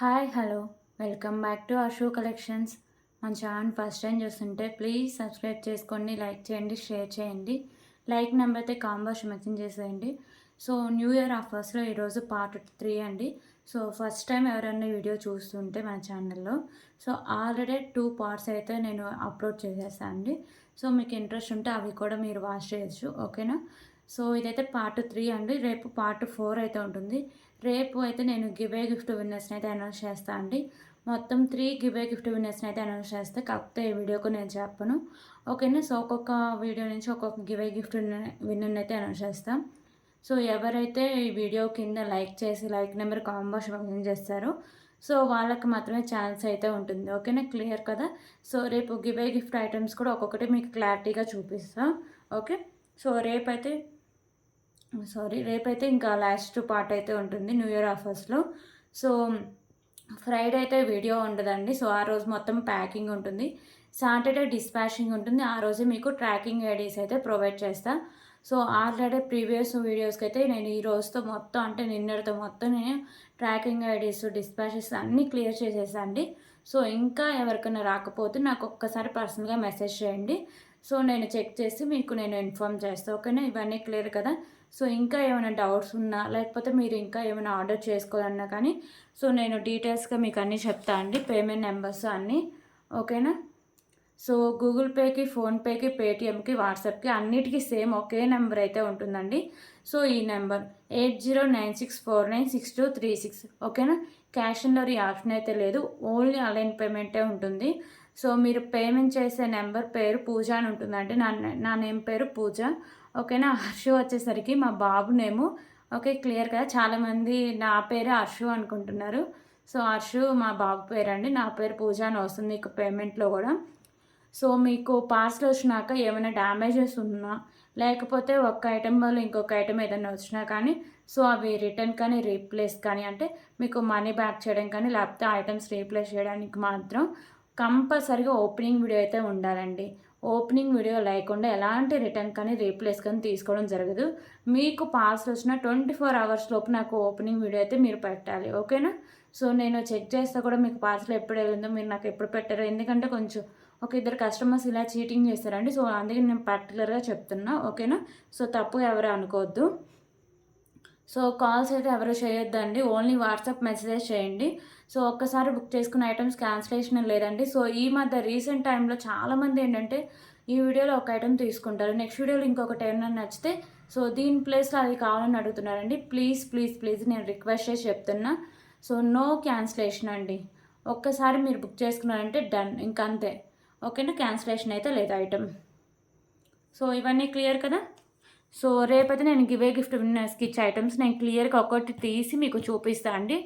Hi hello welcome back to Ashu collections. మన channel first time చూస్తుంటే please subscribe చేసుకోండి, like చేయండి, షేర్ చేయండి. లైక్ నెంబర్ అయితే కాంబోస్ మెన్షన్ చేసేయండి. సో న్యూ ఇయర్ ఆఫర్స్లో ఈరోజు పార్ట్ 3 అండి. సో ఫస్ట్ టైం ఎవరైనా వీడియో చూస్తుంటే మన ఛానల్లో సో ఆల్రెడీ 2 పార్ట్స్ అయితే నేను అప్లోడ్ చేసేసాను అండి. సో మీకు ఇంట్రెస్ట్ ఉంటే అవి కూడా మీరు వాచ్ చేయొచ్చు, ఓకేనా. సో ఇదైతే పార్ట్ 3 అండి. రేపు పార్ట్ 4 అయితే ఉంటుంది. రేపు అయితే నేను గివే గిఫ్ట్ విన్నర్స్ని అయితే అనౌన్స్ చేస్తాను అండి. మొత్తం 3 గివే గిఫ్ట్ విన్నర్స్ని అయితే అనౌన్స్ చేస్తే, కాకపోతే ఈ వీడియోకు నేను చెప్పను, ఓకేనా. సో ఒక్కొక్క వీడియో నుంచి ఒక్కొక్క గివే గిఫ్ట్ విన్నర్ని అయితే అనౌన్స్ చేస్తాం. సో ఎవరైతే ఈ వీడియో కింద లైక్ చేసి లైక్ నెంబర్ కాంబోస్ చేస్తారో సో వాళ్ళకి మాత్రమే ఛాన్స్ అయితే ఉంటుంది, ఓకేనా. క్లియర్ కదా. సో రేపు గివే గిఫ్ట్ ఐటమ్స్ కూడా ఒక్కొక్కటి మీకు క్లారిటీగా చూపిస్తాం, ఓకే. సో రేపైతే ఇంకా లాస్ట్ పార్ట్ అయితే ఉంటుంది న్యూ ఇయర్ ఆఫర్స్లో. సో ఫ్రైడే అయితే వీడియో ఉండదండి. సో ఆ రోజు మొత్తం ప్యాకింగ్ ఉంటుంది. సాటర్డే డిస్పాచింగ్ ఉంటుంది. ఆ రోజు మీకు ట్రాకింగ్ ఐడీస్ అయితే ప్రొవైడ్ చేస్తా. సో ఆల్రెడీ ప్రీవియస్ వీడియోస్కి అయితే నేను ఈ రోజుతో మొత్తం అంటే నిన్నటితో మొత్తం నేను ట్రాకింగ్ ఐడీస్ డిస్పాచెస్ అన్నీ క్లియర్ చేసేసాను అండి. సో ఇంకా ఎవరికైనా రాకపోతే నాకు ఒక్కసారి పర్సనల్గా మెసేజ్ చేయండి. సో నేను చెక్ చేసి మీకు నేను ఇన్ఫామ్ చేస్తాను, ఓకేనా. ఇవన్నీ క్లియర్ కదా. సో ఇంకా ఏమైనా డౌట్స్ ఉన్నా లేకపోతే మీరు ఇంకా ఏమైనా ఆర్డర్ చేసుకోవాలన్నా కానీ సో నేను డీటెయిల్స్గా మీకు అన్నీ చెప్తా అండి, పేమెంట్ నెంబర్స్ అన్నీ, ఓకేనా. సో గూగుల్ పేకి, ఫోన్పేకి, పేటిఎంకి, వాట్సాప్కి అన్నిటికీ సేమ్ ఒకే నెంబర్ అయితే ఉంటుందండి. సో ఈ నెంబర్ 8096496236, ఓకేనా. క్యాష్ ఆన్ డెలివరీ ఆప్షన్ అయితే లేదు, ఓన్లీ ఆన్లైన్ పేమెంటే ఉంటుంది. సో మీరు పేమెంట్ చేసే నెంబర్ పేరు పూజ అని ఉంటుందండి. నా నేమ్ పేరు పూజ, ఓకేనా. హర్షు వచ్చేసరికి మా బాబు నేము, ఓకే. క్లియర్ కదా. చాలామంది నా పేరు హర్షు అనుకుంటున్నారు. సో హర్షు మా బాబు పేరు అండి. నా పేరు పూజ అని వస్తుంది మీకు పేమెంట్లో కూడా. సో మీకు పార్సల్ వచ్చినాక ఏమైనా డ్యామేజెస్ ఉన్నా లేకపోతే ఒక ఐటెం వల్ల ఇంకొక ఐటెం ఏదైనా వచ్చినా కానీ సో అవి రిటర్న్ కానీ రీప్లేస్ కానీ అంటే మీకు మనీ బ్యాక్ చేయడం కానీ లేకపోతే ఐటమ్స్ రీప్లేస్ చేయడానికి మాత్రం కంపల్సరీగా ఓపెనింగ్ వీడియో అయితే ఉండాలండి. ఓపెనింగ్ వీడియో లేకుండా ఎలాంటి రిటర్న్ కానీ రీప్లేస్ కానీ తీసుకోవడం జరగదు. మీకు పార్సల్ వచ్చిన 24 అవర్స్ లోపు నాకు ఓపెనింగ్ వీడియో అయితే మీరు పెట్టాలి, ఓకేనా. సో నేను చెక్ చేస్తే కూడా మీకు పార్సల్ ఎప్పుడు వెళ్ళిందో మీరు నాకు ఎప్పుడు పెట్టారో, ఎందుకంటే కొంచెం ఒక ఇద్దరు కస్టమర్స్ ఇలా చీటింగ్ చేస్తారండి. సో అందుకే నేను పర్టికులర్గా చెప్తున్నా, ఓకేనా. సో తప్పు ఎవరు అనుకోవద్దు. సో కాల్స్ అయితే ఎవరు చేయొద్దండి, ఓన్లీ వాట్సాప్ మెసేజెస్ చేయండి. సో ఒక్కసారి బుక్ చేసుకున్న ఐటమ్స్ క్యాన్సిలేషన్ లేదండి. సో ఈ మధ్య రీసెంట్ టైంలో చాలామంది ఏంటంటే ఈ వీడియోలో ఒక ఐటమ్ తీసుకుంటారు, నెక్స్ట్ వీడియోలో ఇంకొకటి ఏమైనా నచ్చితే సో దీని ప్లేస్లో అది కావాలని అడుగుతున్నారండి. ప్లీజ్ ప్లీజ్ ప్లీజ్ నేను రిక్వెస్ట్ చేసి చెప్తున్నా. సో నో క్యాన్సిలేషన్ అండి. ఒక్కసారి మీరు బుక్ చేసుకున్నారంటే డన్, ఇంకంతే, ఓకేనా. క్యాన్సిలేషన్ అయితే లేదు ఐటమ్. సో ఇవన్నీ క్లియర్ కదా. సో రేపైతే నేను గివే గిఫ్ట్ విన్నర్స్కి ఇచ్చే ఐటమ్స్ నేను క్లియర్గా ఒకటి తీసి మీకు చూపిస్తాను అండి,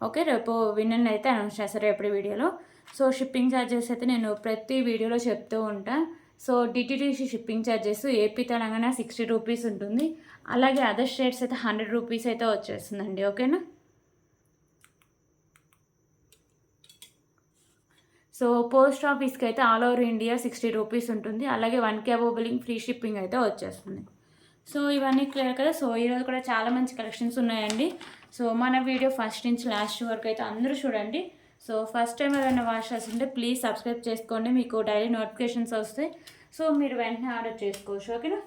ఓకే. రేపు విన్నర్ని అయితే అనౌన్స్ చేస్తారు రేపటి వీడియోలో. సో షిప్పింగ్ ఛార్జెస్ అయితే నేను ప్రతి వీడియోలో చెప్తూ ఉంటాను. So DTDC shipping charges AP Telangana 60 rupees ఉంటుంది. అలాగే అదర్ స్టేట్స్ అయితే 100 రూపీస్ అయితే వచ్చేస్తుందండి, ఓకేనా. సో పోస్ట్ ఆఫీస్కి అయితే ఆల్ ఓవర్ ఇండియా 60 రూపీస్ ఉంటుంది. అలాగే 1 కేబో బిల్లింగ్ ఫ్రీ షిప్పింగ్ అయితే వచ్చేస్తుంది. సో ఇవన్నీ క్లియర్ కదా. సో ఈరోజు కూడా చాలా మంచి కలెక్షన్స్ ఉన్నాయండి. సో మన వీడియో ఫస్ట్ నుంచి లాస్ట్ వరకు అయితే అందరూ చూడండి. సో ఫస్ట్ టైం ఏదైనా వాచ్ చేస్తుంటే ప్లీజ్ సబ్స్క్రైబ్ చేసుకోండి, మీకు డైలీ నోటిఫికేషన్స్ వస్తాయి. సో మీరు వెంటనే ఆర్డర్ చేసుకోవచ్చు, ఓకేనా.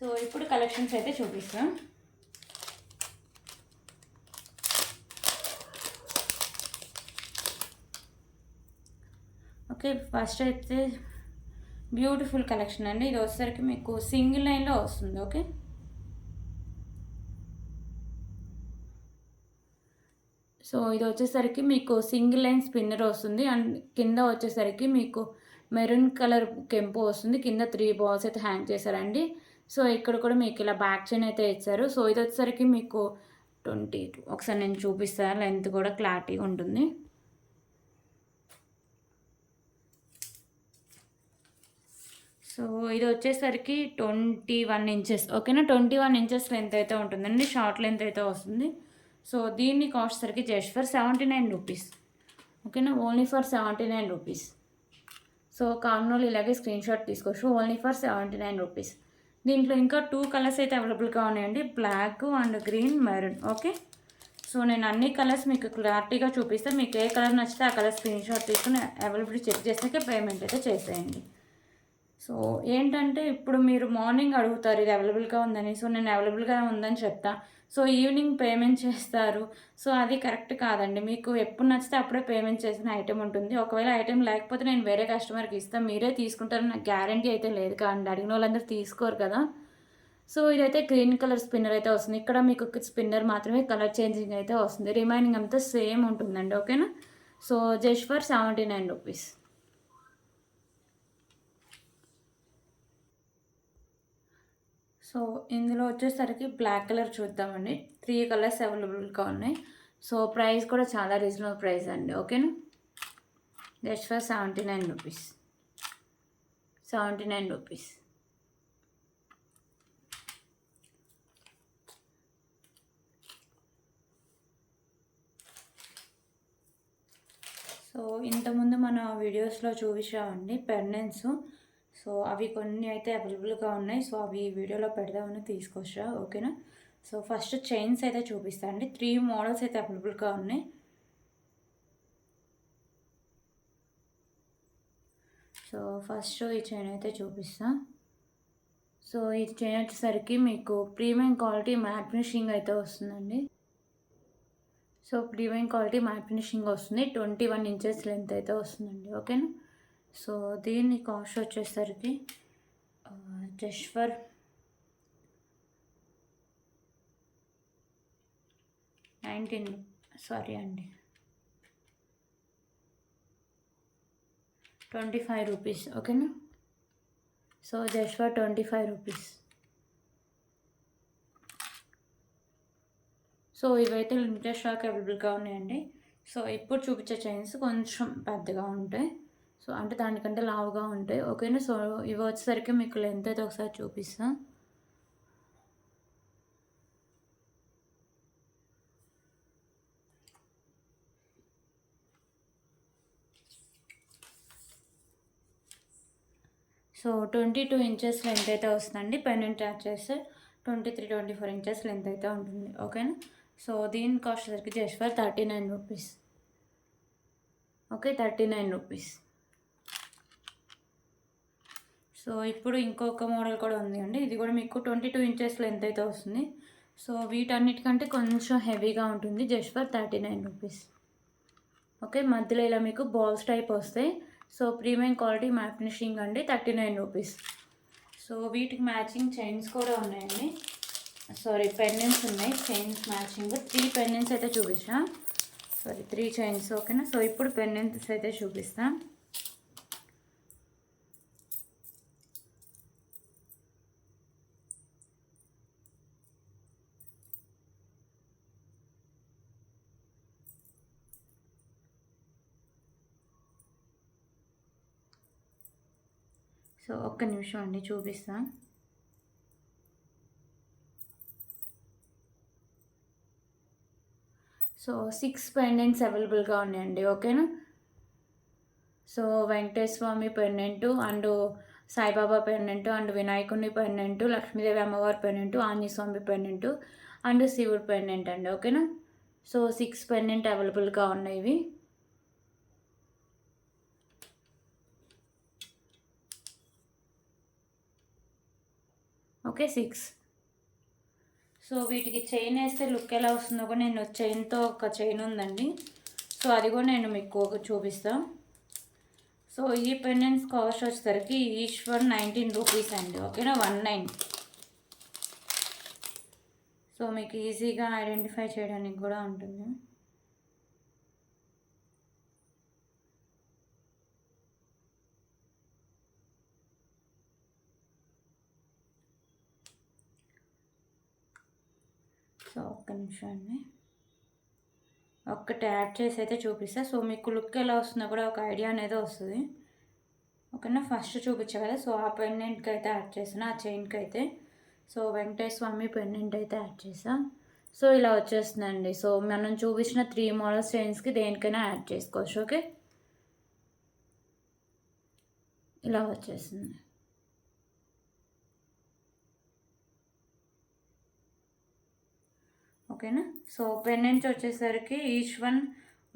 సో ఇప్పుడు కలెక్షన్స్ అయితే చూపిస్తాం. ఓకే, ఫస్ట్ అయితే బ్యూటిఫుల్ కలెక్షన్ అండి. ఇది వచ్చేసరికి మీకు సింగిల్ లైన్లో వస్తుంది, ఓకే. సో ఇది వచ్చేసరికి మీకు సింగిల్ లైన్ స్పిన్నర్ వస్తుంది అండ్ కింద వచ్చేసరికి మీకు మెరూన్ కలర్ కెంపు వస్తుంది. కింద 3 బాల్స్ అయితే హ్యాంగ్ చేశారండి. సో ఇక్కడ కూడా మీకు ఇలా బ్యాక్ చైన్ అయితే ఇచ్చారు. సో ఇది వచ్చేసరికి మీకు 22, ఒకసారి నేను చూపిస్తాను, లెంత్ కూడా క్లారిటీగా ఉంటుంది. సో ఇది వచ్చేసరికి 21 ఇంచెస్, ఓకేనా. 21 ఇంచెస్ లెంత్ అయితే ఉంటుందండి, షార్ట్ లెంత్ అయితే వస్తుంది. సో దీన్ని కాస్ట్ సరికి జస్ట్ ఫర్ 79 రూపీస్, ఓకేనా. Only for 79 rupees. సో కావాలని ఇలాగే స్క్రీన్ షాట్ తీసుకోవచ్చు, ఓన్లీ ఫర్ 79 రూపీస్. దీంట్లో ఇంకా 2 కలర్స్ అయితే అవైలబుల్గా ఉన్నాయండి, black and green maroon, okay. So నేను అన్ని కలర్స్ మీకు క్లారిటీగా చూపిస్తాను. మీకు ఏ కలర్ నచ్చితే ఆ కలర్ స్క్రీన్ షాట్ తీసుకుని అవైలబిలిటీ చెక్ చేసాకే పేమెంట్ అయితే చేసేయండి. సో ఏంటంటే ఇప్పుడు మీరు మార్నింగ్ అడుగుతారు ఇది అవైలబుల్గా ఉందని. సో నేను అవైలబుల్గా ఉందని చెప్తా. సో ఈవినింగ్ పేమెంట్ చేస్తారు. సో అది కరెక్ట్ కాదండి. మీకు ఎప్పుడు నచ్చితే అప్పుడే పేమెంట్ చేసిన ఐటెం ఉంటుంది. ఒకవేళ ఐటెం లేకపోతే నేను వేరే కస్టమర్కి ఇస్తాను. మీరే తీసుకుంటారని నాకు గ్యారంటీ అయితే లేదు కాదండి. అడిగిన వాళ్ళందరూ తీసుకోరు కదా. సో ఇదైతే గ్రీన్ కలర్ స్పిన్నర్ అయితే వస్తుంది. ఇక్కడ మీకు స్పిన్నర్ మాత్రమే కలర్ చేంజింగ్ అయితే వస్తుంది. రిమైనింగ్ అంతా సేమ్ ఉంటుందండి. ఓకేనా. So just for 79 rupees. So ఇందులో వచ్చేసరికి బ్లాక్ కలర్ చూద్దామండి. 3 కలర్స్ అవైలబుల్గా ఉన్నాయి. సో ప్రైస్ కూడా చాలా రీజనబుల్ ప్రైస్ అండి. ఓకేనా. Just for 79 rupees. 79 rupees. So ఇంతకుముందు మన వీడియోస్లో చూపించామండి పెండెంట్స్. సో అవి కొన్ని అయితే అవైలబుల్గా ఉన్నాయి. సో అవి వీడియోలో పెడదామని తీసుకొచ్చా. ఓకేనా. సో ఫస్ట్ చైన్స్ అయితే చూపిస్తాను అండి. 3 మోడల్స్ అయితే అవైలబుల్గా ఉన్నాయి. సో ఫస్ట్ ఈ చైన్ అయితే చూపిస్తా. సో ఈ చైన్ వచ్చేసరికి మీకు ప్రీమియం క్వాలిటీ మ్యాట్ ఫినిషింగ్ అయితే వస్తుందండి. So premium quality matte finishing వస్తుంది. 21 ఇంచెస్ లెంత్ అయితే వస్తుందండి. ఓకేనా. సో దీని కాస్ట్ వచ్చేసరికి జస్ట్ ఫర్ 19 సారీ అండి 25 రూపీస్. ఓకేనా. So just for 25 rupees. So ఇవైతే లిమిటెడ్ స్టాక్ అవైలబుల్గా ఉన్నాయండి. సో ఇప్పుడు చూపించే చైన్స్ కొంచెం పెద్దగా ఉంటాయి. సో అంటే దానికంటే లావుగా ఉంటాయి. ఓకేనా. సో ఇవి వచ్చేసరికి మీకు లెంత్ అయితే ఒకసారి చూపిస్తా. సో 22 ఇంచెస్ లెంత్ అయితే వస్తుందండి. పెండెంట్ ట్యాచ్ చేస్తే 23-24 ఇంచెస్ లెంత్ అయితే ఉంటుంది. ఓకేనా. సో దీని కాస్ట్ వచ్చేసరికి just for 39 rupees. Okay. 39 rupees. So ఇప్పుడు ఇంకొక మోడల్ కూడా ఉంది అండి. ఇది కూడా మీకు 22 ఇంచెస్ లెంత్ అయితే వస్తుంది. సో వీటన్నిటికంటే కొంచెం హెవీగా ఉంటుంది. Just for 39 rupees. ఓకే. మధ్యలో ఇలా మీకు బాల్స్ టైప్ వస్తాయి. So premium quality matte finishing అండి. 39 రూపీస్. సో వీటికి మ్యాచింగ్ చైన్స్ కూడా ఉన్నాయండి. సారీ పెండెంట్స్ ఉన్నాయి. చైన్స్ మ్యాచింగ్ 3 పెండెంట్స్ అయితే చూపిస్తా. Sorry 3 chains. ఓకేనా. సో ఇప్పుడు పెండెంట్స్ అయితే చూపిస్తా. సో ఒక్క నిమిషం అండి చూపిస్తా. సో 6 పెండెంట్స్ అవైలబుల్గా ఉన్నాయండి. ఓకేనా. So Venkateswara Swamy pendant and Saibaba pendant and వినాయకుని పెండెంటు, లక్ష్మీదేవి అమ్మవారి pendant, Anjaneya Swamy pendant and శివుడు పెండెంట్ అండి. ఓకేనా. సో 6 పెండెంట్ అవైలబుల్గా ఉన్నాయి ఇవి. ఓకే. 6. సో వీటికి చైన్ వేస్తే లుక్ ఎలా వస్తుందో కూడా నేను చైన్తో ఒక చైన్ ఉందండి. సో అది కూడా నేను మీకు చూపిస్తాను. సో ఈ పెండెంట్స్ కాస్ట్ వచ్చేసరికి ఈచ్ ఫర్ 19 రూపీస్ అండి. ఓకేనా. 19. సో మీకు ఈజీగా ఐడెంటిఫై చేయడానికి కూడా ఉంటుంది. సో ఒక్క నిమిషం అండి. ఒక్కటి యాడ్ చేసి అయితే చూపిస్తా. సో మీకు లుక్ ఎలా వస్తుందో కూడా ఒక ఐడియా అనేది వస్తుంది. ఓకేనా. ఫస్ట్ చూపించా కదా. సో ఆ పెండెంట్కి అయితే యాడ్ చేసాను. ఆ చైన్కి అయితే సో వెంకటేశ్వర స్వామి పెండెంట్ అయితే యాడ్ చేసా. సో ఇలా వచ్చేస్తుందండి. సో మనం చూపించిన 3 మోడల్స్ చైన్స్కి దేనికైనా యాడ్ చేసుకోవచ్చు. ఓకే. ఇలా వచ్చేసింది. ఓకేనా. సో పెండెంట్స్ వచ్చేసరికి ఈచ్ వన్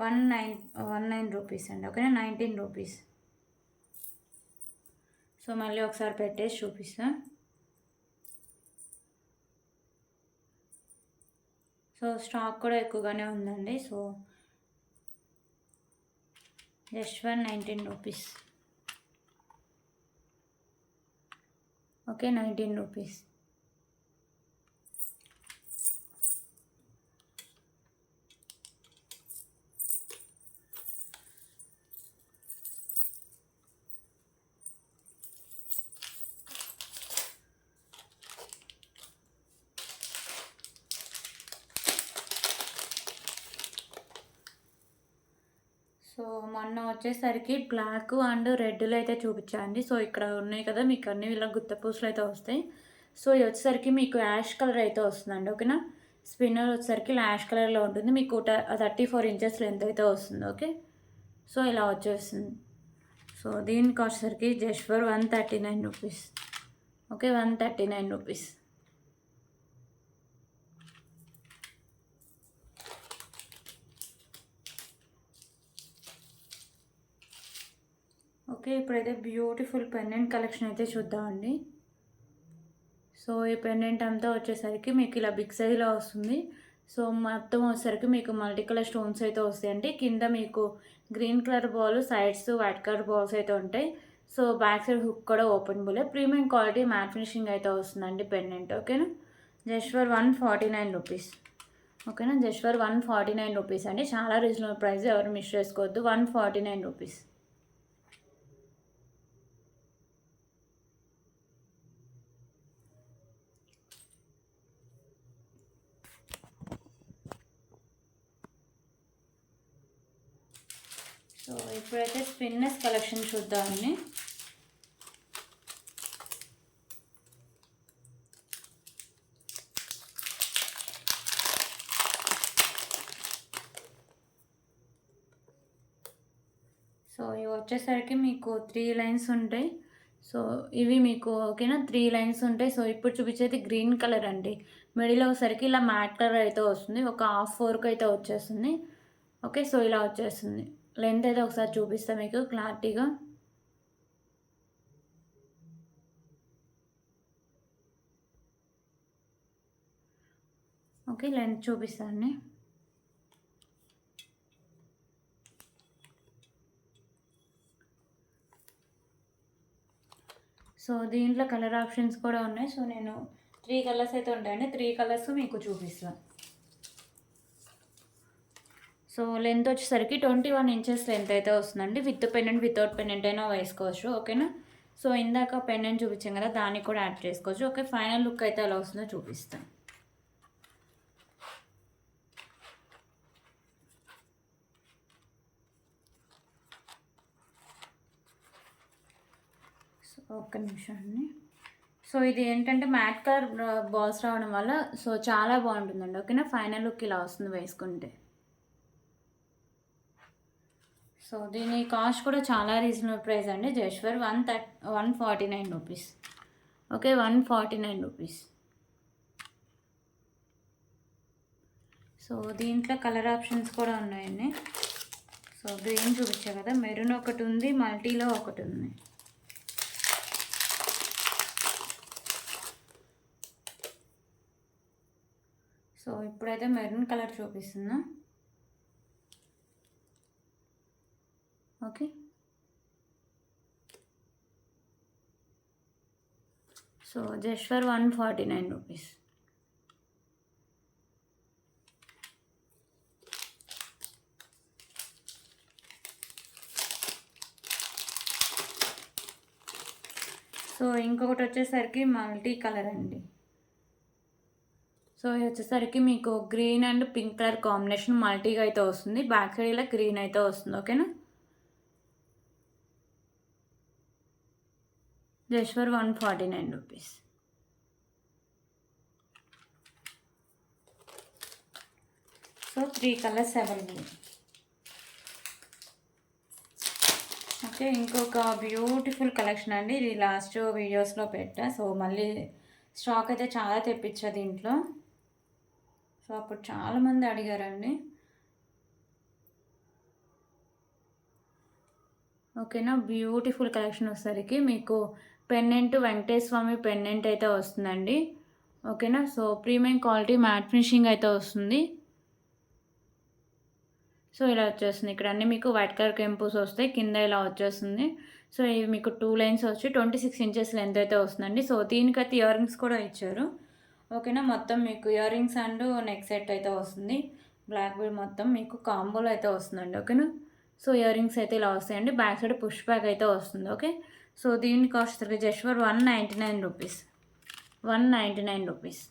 19 రూపీస్ అండి. ఓకేనా, 19 రూపీస్. సో మళ్ళీ ఒకసారి పెట్టేసి చూపిస్తా. సో స్టాక్ కూడా ఎక్కువగానే ఉందండి. So just 19 rupees. Okay, 19 rupees. So మొన్న వచ్చేసరికి బ్లాక్ అండ్ రెడ్లో అయితే చూపించాండి. సో ఇక్కడ ఉన్నాయి కదా మీకు అన్ని ఇలా గుత్త పూసలు అయితే వస్తాయి. సో ఇది వచ్చేసరికి మీకు యాష్ కలర్ అయితే వస్తుందండి. ఓకేనా, స్పిన్నర్ వచ్చేసరికి యాష్ కలర్లో ఉంటుంది. మీకు 34 ఇంచెస్ లెంత్ అయితే వస్తుంది. ఓకే, సో ఇలా వచ్చేస్తుంది. సో దీనికి వచ్చేసరికి just for 139 rupees. Okay, 139 rupees. Okay, ఇప్పుడైతే బ్యూటిఫుల్ పెండెంట్ కలెక్షన్ అయితే చూద్దామండి. సో ఈ పెండెంట్ అంతా వచ్చేసరికి మీకు ఇలా బిగ్ సైజ్లో వస్తుంది. సో మొత్తం వచ్చేసరికి మీకు మల్టీ కలర్ స్టోన్స్ అయితే వస్తాయండి. కింద మీకు green colour ball, sides white colour balls అయితే ఉంటాయి. సో బ్యాక్ సైడ్ హుక్ కూడా ఓపెన్ బుల్లే. ప్రీమియం క్వాలిటీ మ్యాట్ ఫినిషింగ్ అయితే వస్తుందండి పెండెంట్. ఓకేనా, జస్ట్ ఫర్ 149 రూపీస్. ఓకేనా, జస్ట్ ఫర్ 149 రూపీస్ అండి. చాలా రీజనబుల్ ప్రైస్, ఎవరు మిస్ చేసుకోవద్దు. 149 రూపీస్. సో ఇప్పుడైతే స్పిన్నర్స్ కలెక్షన్ చూద్దామండి. సో ఇవి వచ్చేసరికి మీకు 3 లైన్స్ ఉంటాయి. సో ఇవి మీకు ఓకేనా 3 లైన్స్ ఉంటాయి. సో ఇప్పుడు చూపించేది గ్రీన్ కలర్ అండి. మిడిల్ వచ్చేసరికి ఇలా మ్యాట్ కలర్ అయితే వస్తుంది. ఒక హాఫ్ 4కి అయితే వచ్చేస్తుంది. ఓకే, సో ఇలా వచ్చేస్తుంది. లెంత్ అయితే ఒకసారి చూపిస్తాను మీకు క్లారిటీగా. ఓకే, లెంత్ చూపిస్తాను. సో దీంట్లో కలర్ ఆప్షన్స్ కూడా ఉన్నాయి. సో నేను 3 కలర్స్ అయితే ఉంటాయండి. 3 కలర్స్ మీకు చూపిస్తాను. సో లెంత్ వచ్చేసరికి 21 ఇంచెస్ లెంత్ అయితే వస్తుందండి. విత్ పెండెంట్, వితౌట్ పెండెంట్ అయినా వేసుకోవచ్చు. ఓకేనా, సో ఇందాక పెండెంట్ చూపించాం కదా, దానికి కూడా యాడ్ చేసుకోవచ్చు. ఓకే, ఫైనల్ లుక్ అయితే ఎలా వస్తుందో చూపిస్తాను. సో ఒక్క నిమిషం అండి. సో ఇది ఏంటంటే మ్యాట్ కలర్ బాల్స్ రావడం వల్ల సో చాలా బాగుంటుందండి. ఓకేనా, ఫైనల్ లుక్ ఇలా వస్తుంది వేసుకుంటే. సో దీని కాస్ట్ కూడా చాలా రీజనబుల్ ప్రైస్ అండి. Just for 149 rupees. Okay, 149 rupees. So దీంట్లో కలర్ ఆప్షన్స్ కూడా ఉన్నాయండి. సో గ్రీన్ చూపించా కదా, మెరూన్ ఒకటి ఉంది, మల్టీలో ఒకటి ఉంది. సో ఇప్పుడైతే మెరూన్ కలర్ చూపిస్తున్నా. Okay, so just for 149 rupees. So ఇంకొకటి వచ్చేసరికి మల్టీ కలర్ అండి. సో ఇది వచ్చేసరికి మీకు green and pink colour combination మల్టీగా అయితే వస్తుంది. బ్యాక్ సైడ్ ఇలా గ్రీన్ అయితే వస్తుంది. ఓకేనా, just for 149 rupees. So 3 colours available. Okay, ఇంకొక బ్యూటిఫుల్ కలెక్షన్ అండి. ఇది లాస్ట్ వీడియోస్లో పెట్టా. సో మళ్ళీ స్టాక్ అయితే చాలా తెప్పించా దీంట్లో. సో అప్పుడు చాలామంది అడిగారండి. ఓకేనా. బ్యూటిఫుల్ కలెక్షన్ వచ్చేసరికి మీకు పెండెంట్ వెంకటేశ్వర స్వామి పెండెంట్ అయితే వస్తుందండి. ఓకేనా. So premium quality matte finishing అయితే వస్తుంది. సో ఇలా వచ్చేస్తుంది. ఇక్కడ అన్నీ మీకు వైట్ కలర్ కెంపుస్ వస్తాయి. కింద ఇలా వచ్చేస్తుంది. సో ఇవి మీకు 2 లైన్స్ వచ్చి 26 ఇంచెస్ లెంత్ అయితే వస్తుందండి. సో దీనికైతే ఇయర్ రింగ్స్ కూడా ఇచ్చారు. ఓకేనా. మొత్తం మీకు ear rings and neck set అయితే వస్తుంది. బ్లాక్ బీడ్ మొత్తం మీకు కాంబోలో అయితే వస్తుందండి. ఓకేనా. సో ఇయర్ రింగ్స్ అయితే ఇలా వస్తాయండి. బ్యాక్ సైడ్ పుష్ బ్యాక్ అయితే వస్తుంది. ఓకే. సో దీని cost just for 199 rupees. 199 rupees.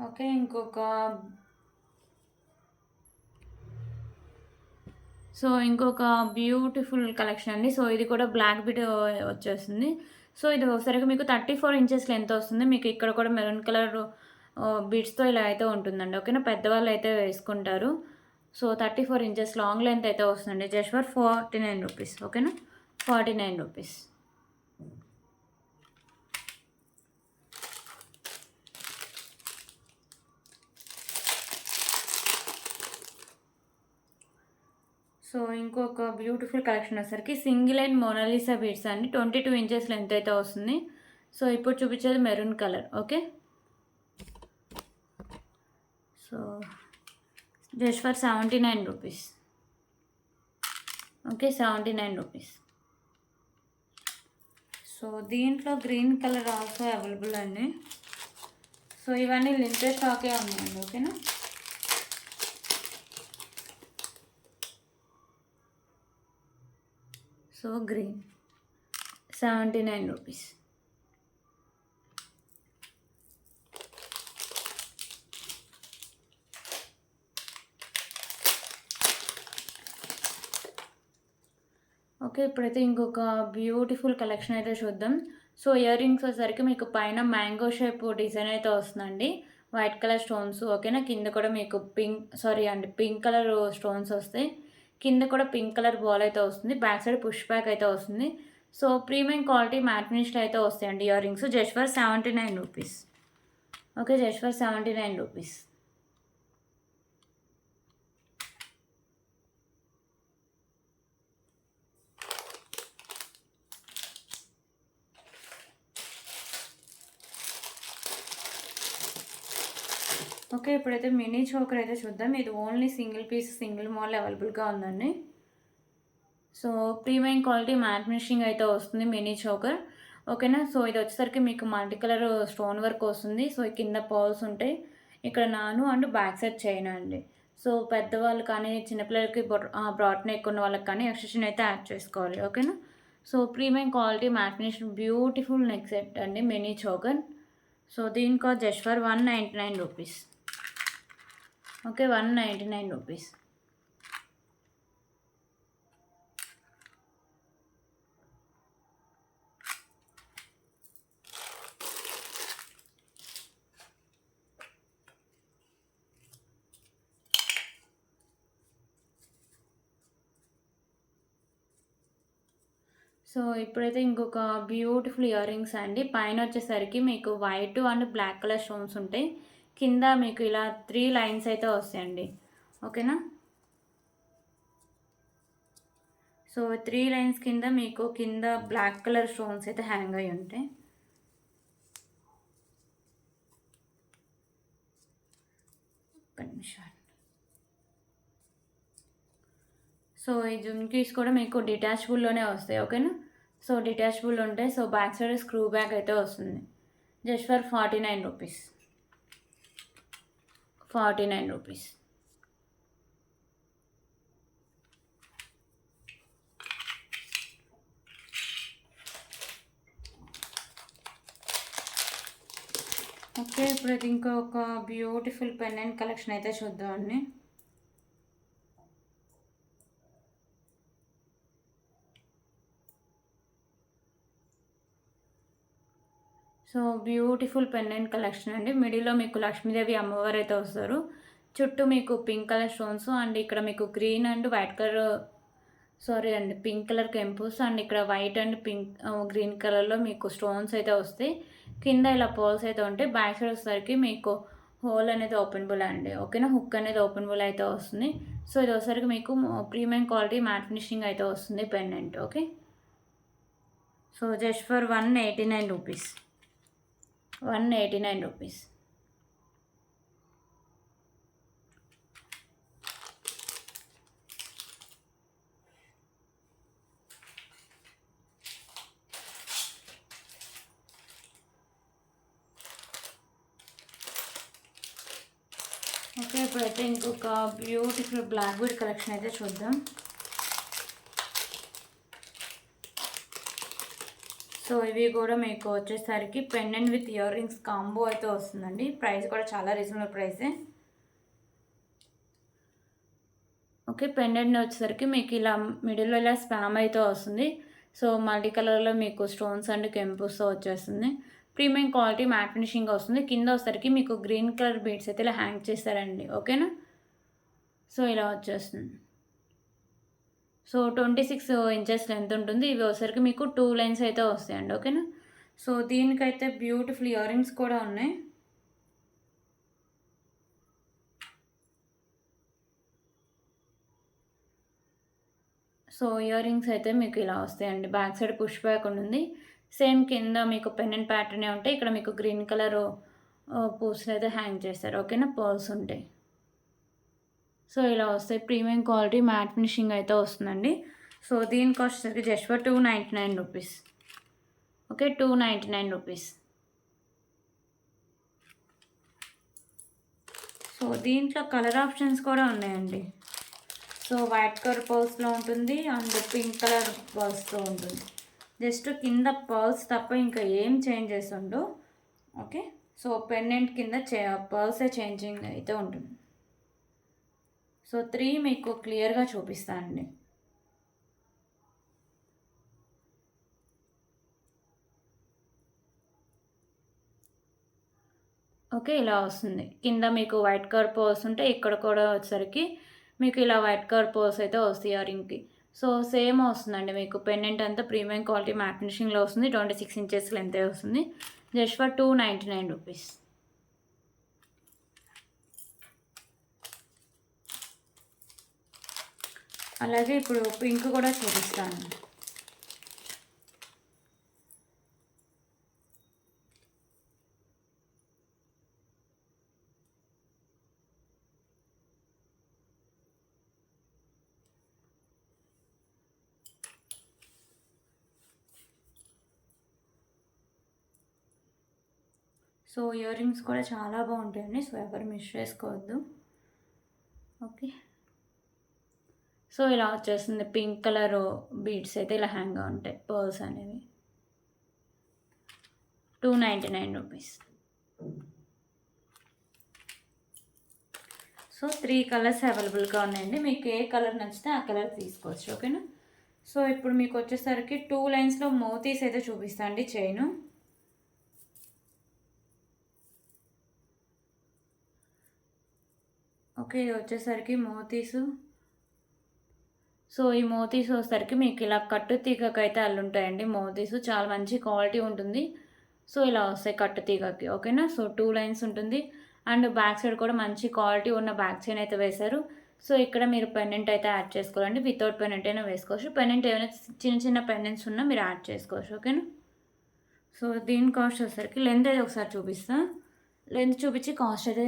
Okay. ఇంకొక బ్యూటిఫుల్ కలెక్షన్ అండి. సో ఇది కూడా బ్లాక్ బిట్ వచ్చేస్తుంది. సో ఇది ఒకసారిగా మీకు 34 ఇంచెస్ లెంత్ వస్తుంది. మీకు ఇక్కడ కూడా మెరూన్ కలర్ బీడ్స్‌తో ఇలా అయితే ఉంటుందండి. ఓకేనా. పెద్దవాళ్ళు అయితే వేసుకుంటారు. సో 34 ఇంచెస్ లాంగ్ లెంత్ అయితే వస్తుందండి. Just for 49 rupees. ఓకేనా. 49 రూపీస్. సో ఇంకొక బ్యూటిఫుల్ కలెక్షన్ వచ్చేసరికి సింగిల్ లైన్ మోనాలిసా బీడ్స్ అండి. 22 ఇంచెస్ లెంత్ అయితే వస్తుంది. సో ఇప్పుడు చూపించేది maroon colour. Okay. So just for 79 rupees. Okay. 79 rupees. So దీంట్లో గ్రీన్ కలర్ ఆల్సో అవైలబుల్ అండి. సో ఇవన్నీ లిమిటెడ్ స్టాకే ఉన్నాయండి. ఓకేనా. So green 79 rupees. ఓకే. ఇప్పుడైతే ఇంకొక బ్యూటిఫుల్ కలెక్షన్ అయితే చూద్దాం. సో ఇయర్ రింగ్స్ వచ్చేసరికి మీకు పైన మ్యాంగో షేప్ డిజైన్ అయితే వస్తుందండి. White colour stones. ఓకేనా. కింద కూడా మీకు పింక్ కలర్ స్టోన్స్ వస్తాయి. కింద కూడా పింక్ కలర్ బాల్ అయితే వస్తుంది. బ్యాక్ సైడ్ పుష్ బ్యాక్ అయితే వస్తుంది. So premium quality matte finished అయితే వస్తాయండి earrings. Just for 79 rupees. Okay. Just for 79 rupees. Okay. ఇప్పుడైతే మినీ చోకర్ అయితే చూద్దాం. ఇది only single piece single model అవైలబుల్గా ఉందండి. So premium quality matte finishing అయితే వస్తుంది మినీ చోకర్. ఓకేనా. సో ఇది వచ్చేసరికి మీకు మల్టీ కలర్ స్టోన్ వర్క్ వస్తుంది. సో కింద పర్ల్స్ ఉంటాయి. ఇక్కడ నాను అండ్ బ్యాక్ సైడ్ చైన్ అండి. సో పెద్దవాళ్ళు కానీ చిన్నపిల్లలకి బ్రాడ్ నెక్ ఉన్న వాళ్ళకి కానీ ఎక్స్టెన్షన్ అయితే యాడ్ చేసుకోవాలి. ఓకేనా. So premium quality matte finish beautiful neck set అండి మినీ చోకర్. సో దీని cost just for 199 rupees. Okay. 199 rupees. So ఇప్పుడైతే ఇంకొక బ్యూటిఫుల్ ఇయర్ రింగ్స్ అండి. పైన వచ్చేసరికి మీకు white and black colour stones ఉంటాయి. కింద మీకు ఇలా 3 లైన్స్ అయితే వస్తాయండి. ఓకేనా. సో 3 లైన్స్ కింద మీకు కింద బ్లాక్ కలర్ స్టోన్స్ అయితే హ్యాంగ్ అయి ఉంటాయి. ఒక్క నిమిషం. సో ఈ జుమ్కీస్ కూడా మీకు డిటాచబుల్లోనే వస్తాయి. ఓకేనా. సో డిటాచబుల్ ఉంటాయి. So back side screw back అయితే వస్తుంది. Just for 49 rupees. 49 rupees. Okay. ఇప్పుడైతే ఇంకొక బ్యూటిఫుల్ పెండెంట్ కలెక్షన్ అయితే చూద్దామండి. సో బ్యూటిఫుల్ పెండెంట్ కలెక్షన్ అండి. మిడిల్‌లో మీకు లక్ష్మీదేవి అమ్మవారు అయితే వస్తారు. చుట్టూ మీకు పింక్ కలర్ స్టోన్స్ అండ్ ఇక్కడ మీకు green and white colour, sorry అండి, పింక్ కలర్ కెంపుస్ అండ్ ఇక్కడ వైట్ అండ్ పింక్ గ్రీన్ కలర్‌లో మీకు స్టోన్స్ అయితే వస్తాయి. కింద ఇలా పర్ల్స్ అయితే ఉంటాయి. బ్యాక్ సైడ్ వచ్చేసరికి మీకు హోల్ అనేది ఓపెనబుల్ అండి. ఓకేనా. హుక్ అనేది ఓపెనబుల్ అయితే వస్తుంది. సో ఇది వచ్చేసరికి మీకు ప్రీమియం క్వాలిటీ మ్యాట్ ఫినిషింగ్ అయితే వస్తుంది pendant. Okay. So just for 189 rupees. 189 rupees. Okay. ఇప్పుడైతే ఇంకొక బ్యూటిఫుల్ బ్లాక్ బీడ్ కలెక్షన్ అయితే చూద్దాం. సో ఇవి కూడా మీకు వచ్చేసరికి pendant with ear rings combo అయితే వస్తుందండి. ప్రైస్ కూడా చాలా రీజనబుల్ ప్రైసే. ఓకే. పెండెంట్ వచ్చేసరికి మీకు ఇలా మిడిల్లో ఇలా స్పామ్ అయితే వస్తుంది. సో మల్టీ కలర్లో మీకు స్టోన్స్ అండ్ కెంపుస్తో వచ్చేస్తుంది. ప్రీమియం క్వాలిటీ మ్యాట్ ఫినిషింగ్ వస్తుంది. కింద వచ్చేసరికి మీకు గ్రీన్ కలర్ బీడ్స్ అయితే ఇలా హ్యాంగ్ చేస్తారండి. ఓకేనా. సో ఇలా వచ్చేస్తుంది. సో 26 ఇంచెస్ లెంత్ ఉంటుంది. ఇవి వచ్చేసరికి మీకు 2 లైన్స్ అయితే వస్తాయండి. ఓకేనా. సో దీనికైతే బ్యూటిఫుల్ ఇయర్ రింగ్స్ కూడా ఉన్నాయి. సో ఇయర్ రింగ్స్ అయితే మీకు ఇలా వస్తాయండి. బ్యాక్ సైడ్ పుష్ బ్యాక్ ఉంటుంది. సేమ్ కింద మీకు పెండెంట్ ప్యాటర్నే ఉంటాయి. ఇక్కడ మీకు గ్రీన్ కలర్ పూసలు అయితే హ్యాంగ్ చేస్తారు. ఓకేనా. పర్ల్స్ ఉంటాయి. సో ఇలా వస్తాయి. ప్రీమియం క్వాలిటీ మ్యాట్ ఫినిషింగ్ అయితే వస్తుందండి. సో దీని కాస్ట్ వచ్చేసరికి just for 299 rupees. Okay. 299 rupees. So దీంట్లో కలర్ ఆప్షన్స్ కూడా ఉన్నాయండి. సో వైట్ కలర్ పర్ల్స్లో ఉంటుంది అండ్ పింక్ కలర్ పర్ల్స్తో ఉంటుంది. జస్ట్ కింద పర్ల్స్ తప్ప ఇంకా ఏం చేంజ్ చేసి ఉండవు. ఓకే. సో పెండెంట్ కింద పర్ల్సే చేంజింగ్ అయితే ఉంటుంది. సో 3 మీకు క్లియర్గా చూపిస్తానండి. ఓకే. ఇలా వస్తుంది. కింద మీకు వైట్ కలర్ పర్ల్స్ ఉంటాయి. ఇక్కడ కూడా వచ్చేసరికి మీకు ఇలా వైట్ కలర్ పర్ల్స్ అయితే వస్తాయి ఇయర్ రింగ్కి. సో సేమ్ వస్తుందండి మీకు పెండెంట్ అంతా ప్రీమియం క్వాలిటీ మ్యాట్ ఫినిషింగ్లో వస్తుంది. 26 ఇంచెస్ లెంత్ వస్తుంది. Just for 299 rupees. అలాగే ఇప్పుడు పింక్ కూడా చూపిస్తాను. సో ఇయర్ రింగ్స్ కూడా చాలా బాగుంటాయండి. సో ఎవరు మిస్ చేసుకోవద్దు. ఓకే. సో ఇలా వచ్చేస్తుంది. పింక్ కలర్ బీడ్స్ అయితే ఇలా హ్యాంగ్గా ఉంటాయి పర్ల్స్ అనేవి. 299 రూపీస్. సో 3 కలర్స్ అవైలబుల్గా ఉన్నాయండి. మీకు ఏ కలర్ నచ్చితే ఆ కలర్ తీసుకోవచ్చు. ఓకేనా. సో ఇప్పుడు మీకు వచ్చేసరికి 2 లైన్స్లో మోతీస్ అయితే చూపిస్తా అండి చైను. ఓకే. ఇది వచ్చేసరికి మోతీసు. సో ఈ మోతీస్ వచ్చేసరికి మీకు ఇలా కట్టు తీగకైతే అల్లుంటాయండి. మోతీసు చాలా మంచి క్వాలిటీ ఉంటుంది. సో ఇలా వస్తాయి కట్టు తీగకి. ఓకేనా. సో 2 లైన్స్ ఉంటుంది అండ్ బ్యాక్ సైడ్ కూడా మంచి క్వాలిటీ ఉన్న బ్యాక్ చైన్ అయితే వేశారు. సో ఇక్కడ మీరు పెండెంట్ అయితే యాడ్ చేసుకోవాలండి. వితౌట్ పెండెంట్ అయినా వేసుకోవచ్చు. పెండెంట్ ఏమైనా చిన్న చిన్న పెండెంట్స్ ఉన్నా మీరు యాడ్ చేసుకోవచ్చు. ఓకేనా. సో దీని కాస్ట్ వచ్చేసరికి లెంత్ అయితే ఒకసారి చూపిస్తా. లెంత్ చూపించి కాస్ట్ అయితే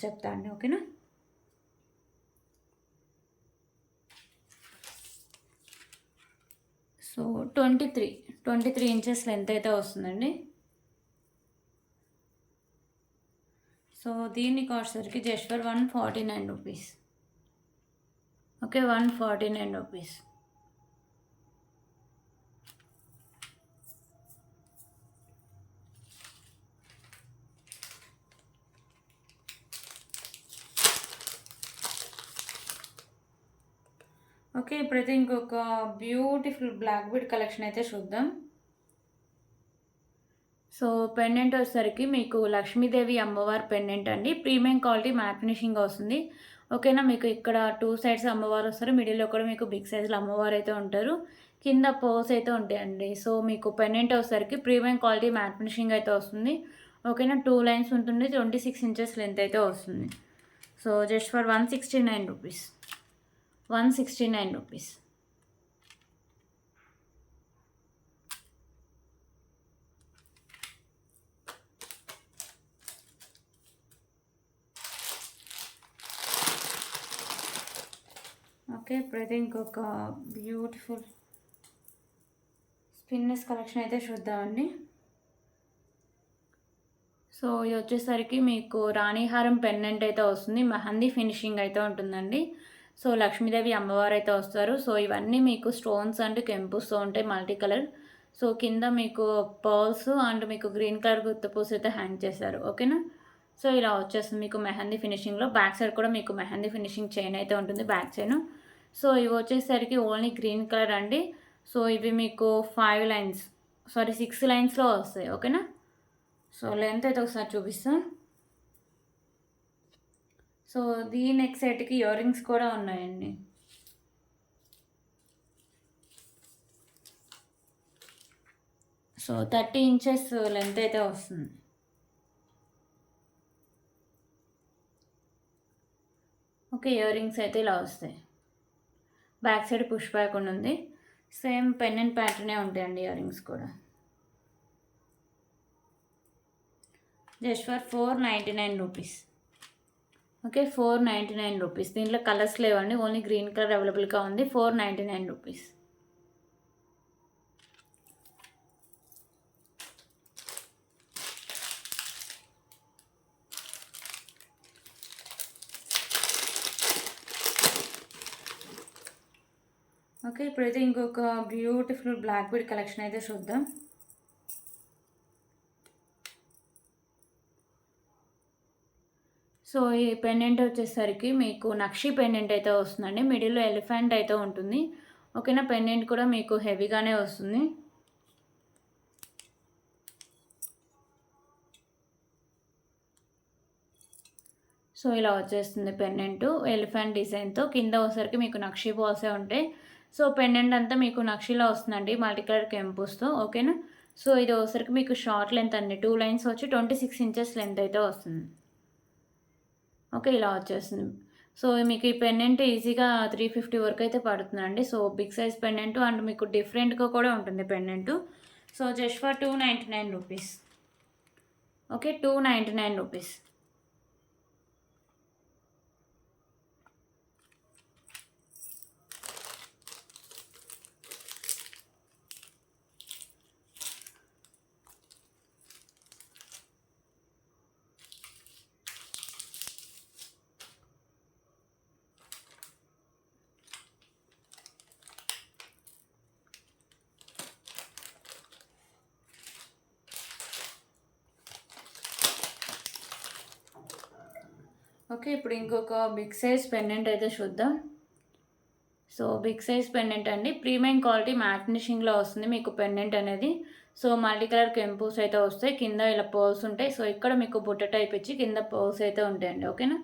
చెప్తా అండి. ఓకేనా. సో 23 ఇంచెస్ లెంత్ అయితే వస్తుందండి. సో దీని కాస్ట్ సరికి just for 149 rupees. Okay. 149 rupees. Okay. ఇప్పుడైతే ఇంకొక బ్యూటిఫుల్ బ్లాక్ బీడ్ కలెక్షన్ అయితే చూద్దాం. సో సో పెండెంట్ వచ్చేసరికి మీకు లక్ష్మీదేవి అమ్మవారి పెండెంట్ అండి. ప్రీమియం క్వాలిటీ మ్యాట్ ఫినిషింగ్ వస్తుంది. ఓకేనా. మీకు ఇక్కడ 2 సైడ్స్ అమ్మవారు వస్తారు. మిడిల్‌లో కూడా మీకు బిగ్ సైజ్‌లో అమ్మవారు అయితే ఉంటారు. కింద పర్ల్స్ అయితే ఉంటాయండి. సో మీకు పెండెంట్ వచ్చేసరికి ప్రీమియం క్వాలిటీ మ్యాట్ ఫినిషింగ్ అయితే వస్తుంది. ఓకేనా. 2 లైన్స్ ఉంటుంది. 26 ఇంచెస్ లెంత్ అయితే వస్తుంది. So just for 169 rupees. 169 rupees. Okay. ఇప్పుడైతే ఇంకొక బ్యూటిఫుల్ స్పిన్నెస్ కలెక్షన్ అయితే చూద్దామండి. సో ఇది వచ్చేసరికి మీకు రాణిహారం పెండెంట్ అయితే వస్తుంది. మెహందీ ఫినిషింగ్ అయితే ఉంటుందండి. సో లక్ష్మీదేవి అమ్మవారు అయితే వస్తారు. సో ఇవన్నీ మీకు స్టోన్స్ అండ్ కెంపుస్తో ఉంటాయి మల్టీ కలర్. సో కింద మీకు పర్ల్స్ అండ్ మీకు గ్రీన్ కలర్ గుత్తపూస అయితే హ్యాంగ్ చేశారు. ఓకేనా. సో ఇలా వచ్చేస్తుంది మీకు మెహందీ ఫినిషింగ్లో. బ్యాక్ సైడ్ కూడా మీకు మెహందీ ఫినిషింగ్ చైన్ అయితే ఉంటుంది బ్యాక్ చైన్. సో ఇవి వచ్చేసరికి ఓన్లీ గ్రీన్ కలర్ అండి. సో ఇవి మీకు 6 లైన్స్లో వస్తాయి. ఓకేనా. సో లెంత్ అయితే ఒకసారి చూపిస్తాను. సో దీని నెక్ సెట్కి ఇయర్ రింగ్స్ కూడా ఉన్నాయండి. సో 30 ఇంచెస్ లెంత్ అయితే వస్తుంది. ఓకే. ఇయర్ రింగ్స్ అయితే ఇలా వస్తాయి. బ్యాక్ సైడ్ పుష్ బ్యాక్ ఉంది. సేమ్ పెండెంట్ ప్యాటర్నే ఉంటాయండి ఇయర్ రింగ్స్ కూడా. Just for 499 rupees. Okay. 499 rupees. దీంట్లో కలర్స్ లేవండి. ఓన్లీ గ్రీన్ కలర్ అవైలబుల్గా ఉంది. 499 రూపీస్. ఓకే. ఇప్పుడైతే ఇంకొక బ్యూటిఫుల్ బ్లాక్ బీడ్ కలెక్షన్ అయితే చూద్దాం. సో ఈ పెండెంట్ వచ్చేసరికి మీకు నక్షి పెండెంట్ అయితే వస్తుందండి. మిడిల్లో ఎలిఫెంట్ అయితే ఉంటుంది. ఓకేనా. పెండెంట్ కూడా మీకు హెవీగానే వస్తుంది. సో ఇలా వచ్చేస్తుంది పెండెంట్ ఎలిఫెంట్ డిజైన్తో. కింద వచ్చేసరికి మీకు నక్షి బాల్సే ఉంటాయి. సో పెండెంట్ అంతా మీకు నక్షిలో వస్తుందండి మల్టీ కలర్ కెంపుస్తో. ఓకేనా. సో ఇది వచ్చేసరికి మీకు షార్ట్ లెంత్ అండి. 2 లైన్స్ వచ్చి 26 ఇంచెస్ లెంత్ అయితే వస్తుంది. ఓకే. ఇలా వచ్చేస్తుంది. సో మీకు ఈ పెండెంట్ ఈజీగా 350 వరకు అయితే పడుతుందండి. So big size pendant and మీకు డిఫరెంట్గా కూడా ఉంటుంది pendant. So just for 299 rupees. Okay. 299 rupees. Okay. ఇప్పుడు ఇంకొక బిగ్ సైజ్ పెండెంట్ అయితే చూద్దాం. సో బిగ్ సైజ్ పెండెంట్ అండి. ప్రీమియం క్వాలిటీ మ్యాట్ ఫినిషింగ్లో వస్తుంది మీకు పెండెంట్ అనేది. సో మల్టీ కలర్ కెంపుస్ అయితే వస్తాయి. కింద ఇలా పర్ల్స్ ఉంటాయి. సో ఇక్కడ మీకు బుట్ట టైప్ ఇచ్చి కింద పర్ల్స్ అయితే ఉంటాయండి. ఓకేనా.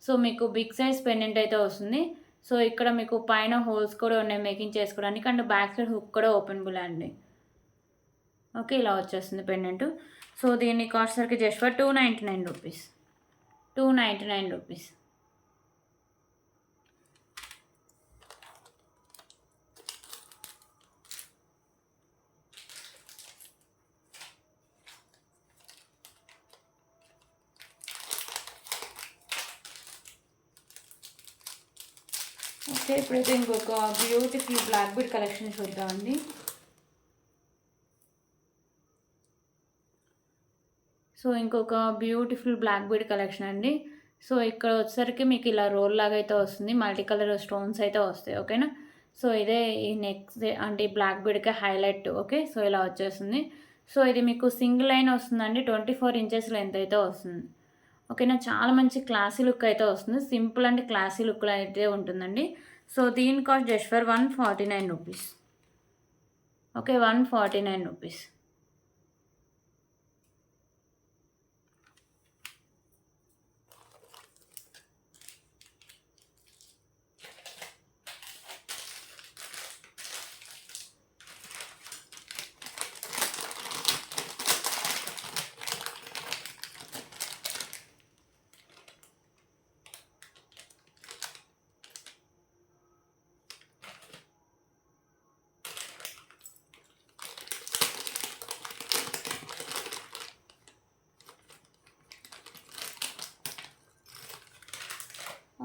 సో మీకు బిగ్ సైజ్ పెండెంట్ అయితే వస్తుంది. సో ఇక్కడ మీకు పైన హోల్స్ కూడా ఉన్నాయి మేకింగ్ చేసుకోవడానికి అండ్ బ్యాక్ సైడ్ హుక్ కూడా ఓపెనబుల్ అండి. ఓకే. ఇలా వచ్చేస్తుంది పెండెంట్. సో దీని కాస్ట్ సరికి just for 299 rupees. 299 rupees. Okay. ఇప్పుడైతే ఇంకొక బ్యూటిఫుల్ బ్లాక్ బీడ్ కలెక్షన్ చూద్దామండి. సో ఇంకొక బ్యూటిఫుల్ బ్లాక్ బీడ్ కలెక్షన్ అండి. సో ఇక్కడ వచ్చేసరికి మీకు ఇలా రోల్ లాగా అయితే వస్తుంది. మల్టీ కలర్ స్టోన్స్ అయితే వస్తాయి. ఓకేనా. సో ఇదే ఈ నెక్స్ట్ అంటే బ్లాక్ బీడ్కి హైలైట్. ఓకే. సో ఇలా వచ్చేస్తుంది. సో ఇది మీకు సింగిల్ లైన్ వస్తుందండి. 24 ఇంచెస్ లెంత్ అయితే వస్తుంది. ఓకేనా. చాలా మంచి క్లాసీ లుక్ అయితే వస్తుంది. సింపుల్ అండ్ క్లాసీ లుక్లో అయితే ఉంటుందండి. సో దీని cost just for 149 rupees. Okay. 149 rupees.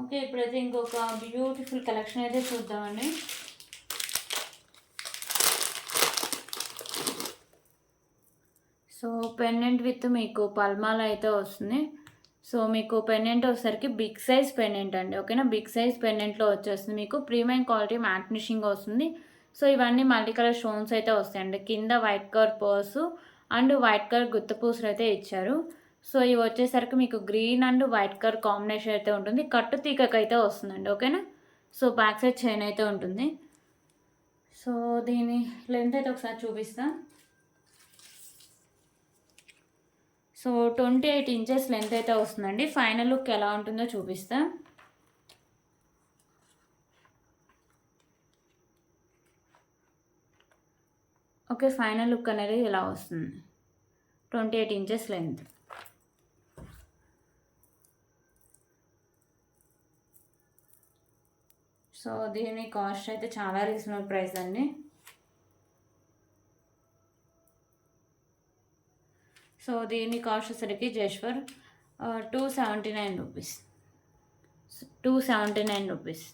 Okay, ఇప్పుడైతే ఇంకొక బ్యూటిఫుల్ కలెక్షన్ అయితే చూద్దామండి. సో పెండెంట్ విత్ మీకు పల్మాల అయితే వస్తుంది. సో మీకు పెండెంట్ వచ్చేసరికి బిగ్ సైజ్ పెండెంట్ అండి. ఓకేనా, బిగ్ సైజ్ పెండెంట్లో వచ్చేస్తుంది మీకు ప్రీమియం క్వాలిటీ మ్యాట్ ఫినిషింగ్ వస్తుంది. సో ఇవన్నీ మల్టీ కలర్ స్టోన్స్ అయితే వస్తాయండి. కింద white colour purse and white colour గుత్త పూసలు అయితే ఇచ్చారు. సో ఇవి వచ్చేసరికి మీకు green and white colour combination అయితే ఉంటుంది. కట్టు తీగకు అయితే వస్తుందండి. ఓకేనా, సో బ్యాక్ సైడ్ చైన్ అయితే ఉంటుంది. సో దీని లెంత్ అయితే ఒకసారి చూపిస్తా. సో 28 ఇంచెస్ లెంత్ అయితే వస్తుందండి. ఫైనల్ లుక్ ఎలా ఉంటుందో చూపిస్తా. ఓకే, ఫైనల్ లుక్ అనేది ఇలా వస్తుంది. 28 ఇంచెస్ లెంత్. సో దీని కాస్ట్ అయితే చాలా రీజనబుల్ ప్రైస్ అండి. సో దీని కాస్ట్ వచ్చేసరికి just for 279 rupees. 279 rupees.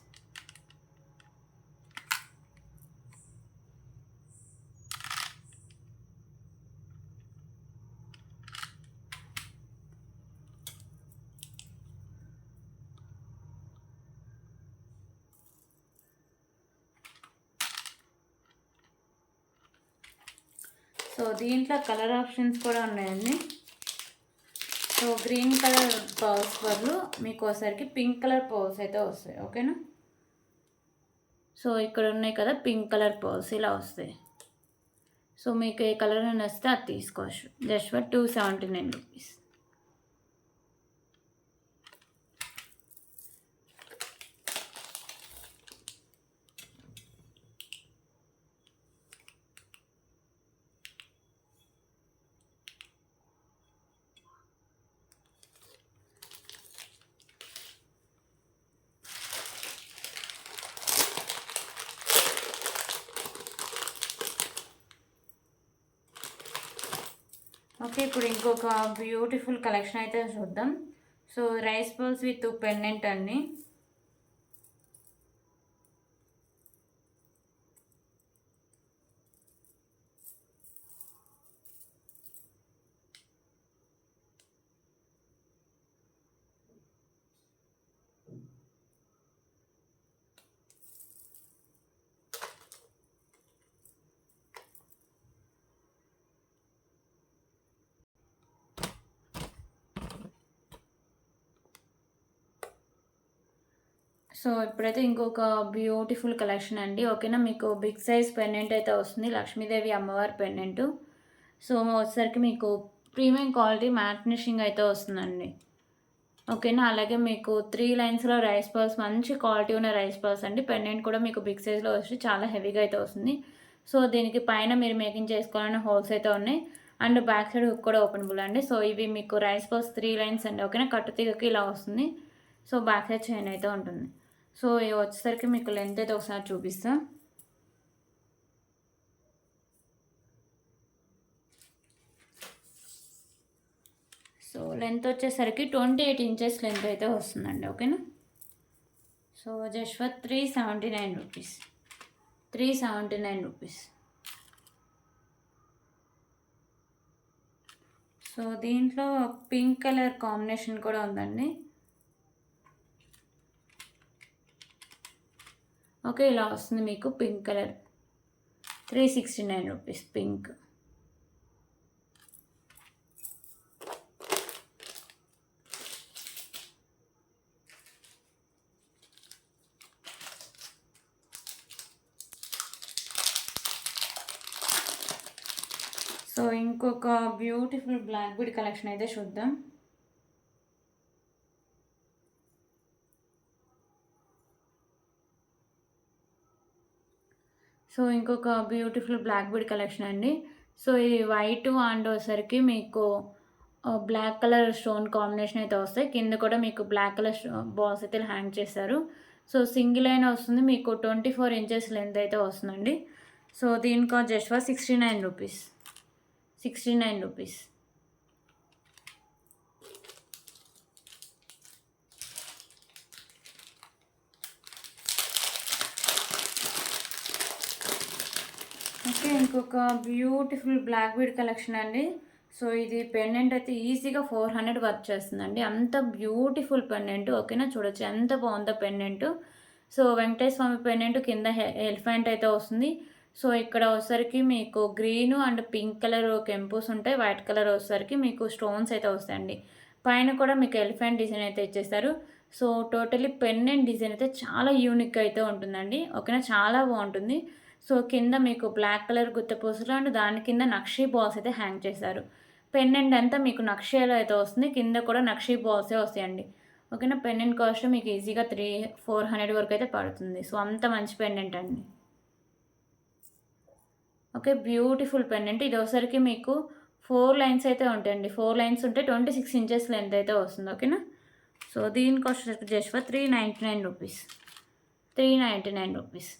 So దీంట్లో కలర్ ఆప్షన్స్ కూడా ఉన్నాయండి. సో గ్రీన్ కలర్ పర్ల్స్ బదులు మీకు ఒకసారికి పింక్ కలర్ పర్ల్స్ అయితే వస్తాయి. ఓకేనా, సో ఇక్కడ ఉన్నాయి కదా పింక్ కలర్ పర్ల్స్ ఇలా వస్తాయి. సో మీకు ఏ కలర్ నచ్చితే అది తీసుకోవచ్చు. Just for 279 rupees. ఓకే, ఇప్పుడు ఇంకొక బ్యూటిఫుల్ కలెక్షన్ అయితే చూద్దాం. So rice balls with pendant అండి. సో ఇప్పుడైతే ఇంకొక బ్యూటిఫుల్ కలెక్షన్ అండి. ఓకేనా, మీకు బిగ్ సైజ్ పెండెంట్ అయితే వస్తుంది. లక్ష్మీదేవి అమ్మవారి పెండెంట్. సో వచ్చేసరికి మీకు ప్రీమియం క్వాలిటీ మ్యాట్ ఫినిషింగ్ అయితే వస్తుందండి. ఓకేనా, అలాగే మీకు 3 లైన్స్లో రైస్ పర్ల్స్, మంచి క్వాలిటీ ఉన్న రైస్ పర్ల్స్ అండి. పెండెంట్ కూడా మీకు బిగ్ సైజ్లో వచ్చి చాలా హెవీగా అయితే వస్తుంది. సో దీనికి పైన మీరు మేకింగ్ చేసుకోవాలనే హోల్స్ అయితే ఉన్నాయి. అండ్ బ్యాక్ సైడ్ హుక్ కూడా ఓపెనబుల్ అండి. సో ఇవి మీకు రైస్ పర్ల్స్ 3 లైన్స్ అండి. ఓకేనా, కట్టు తీగకి ఇలా వస్తుంది. సో బ్యాక్ సైడ్ చైన్ అయితే ఉంటుంది. సో ఇవి వచ్చేసరికి మీకు లెంత్ అయితే ఒకసారి చూపిస్తా. సో లెంత్ వచ్చేసరికి 28 ఇంచెస్ లెంత్ అయితే వస్తుందండి. ఓకేనా, so just for 379 rupees. 379 rupees. So దీంట్లో పింక్ కలర్ కాంబినేషన్ కూడా ఉందండి. ఓకే, ఇలా వస్తుంది మీకు pink colour. 369 rupees pink. So ఇంకొక బ్యూటిఫుల్ బ్లాక్ బీడ్ కలెక్షన్ అయితే చూద్దాం. సో ఇంకొక బ్యూటిఫుల్ బ్లాక్ బీడ్ కలెక్షన్ అండి. సో ఇది వైట్ అండ్ వచ్చేసరికి మీకు బ్లాక్ కలర్ స్టోన్ కాంబినేషన్ అయితే వస్తాయి. కింద కూడా మీకు బ్లాక్ కలర్ బాల్స్ అయితే హ్యాంగ్ చేస్తారు. సో సింగిల్ అయినా వస్తుంది. మీకు 24 ఇంచెస్ లెంత్ అయితే వస్తుందండి. సో దీని cost just for 69 rupees. 69 rupees. Okay, ఇంకొక బ్యూటిఫుల్ బ్లాక్ బీడ్ కలెక్షన్ అండి. సో ఇది పెండెంట్ అయితే ఈజీగా 400 వర్క్ చేస్తుందండి. అంత బ్యూటిఫుల్ పెండెంట్. ఓకేనా, చూడొచ్చు ఎంత బాగుందో పెండెంట్. సో వెంకటేశ్వర స్వామి పెండెంట్ కింద ఎలిఫెంట్ అయితే వస్తుంది. సో ఇక్కడ వచ్చేసరికి మీకు గ్రీన్ అండ్ పింక్ కలర్ కెంపుస్ ఉంటాయి. వైట్ కలర్ వచ్చేసరికి మీకు స్టోన్స్ అయితే వస్తాయండి. పైన కూడా మీకు ఎలిఫెంట్ డిజైన్ అయితే ఇచ్చేస్తారు. సో టోటలీ పెండెంట్ డిజైన్ అయితే చాలా యూనిక్గా అయితే ఉంటుందండి. ఓకేనా, చాలా బాగుంటుంది. సో కింద మీకు బ్లాక్ కలర్ గుత్తపూసలు అండ్ దాని కింద నక్షీ బాల్స్ అయితే హ్యాంగ్ చేశారు. పెండెంట్ అంతా మీకు నక్షీలో అయితే వస్తుంది. కింద కూడా నక్షీ బాల్సే వస్తాయండి. ఓకేనా, పెండెంట్ కాస్ట్ మీకు ఈజీగా 400 వరకు అయితే పడుతుంది. సో అంత మంచి పెండెంట్ అండి. Okay, beautiful pendant. ఇది ఒకసారికి మీకు 4 లైన్స్ అయితే ఉంటాయండి. 4 లైన్స్ ఉంటే 26 ఇంచెస్ లెంత్ అయితే వస్తుంది. ఓకేనా, సో దీని cost just for 399 rupees. 399 rupees.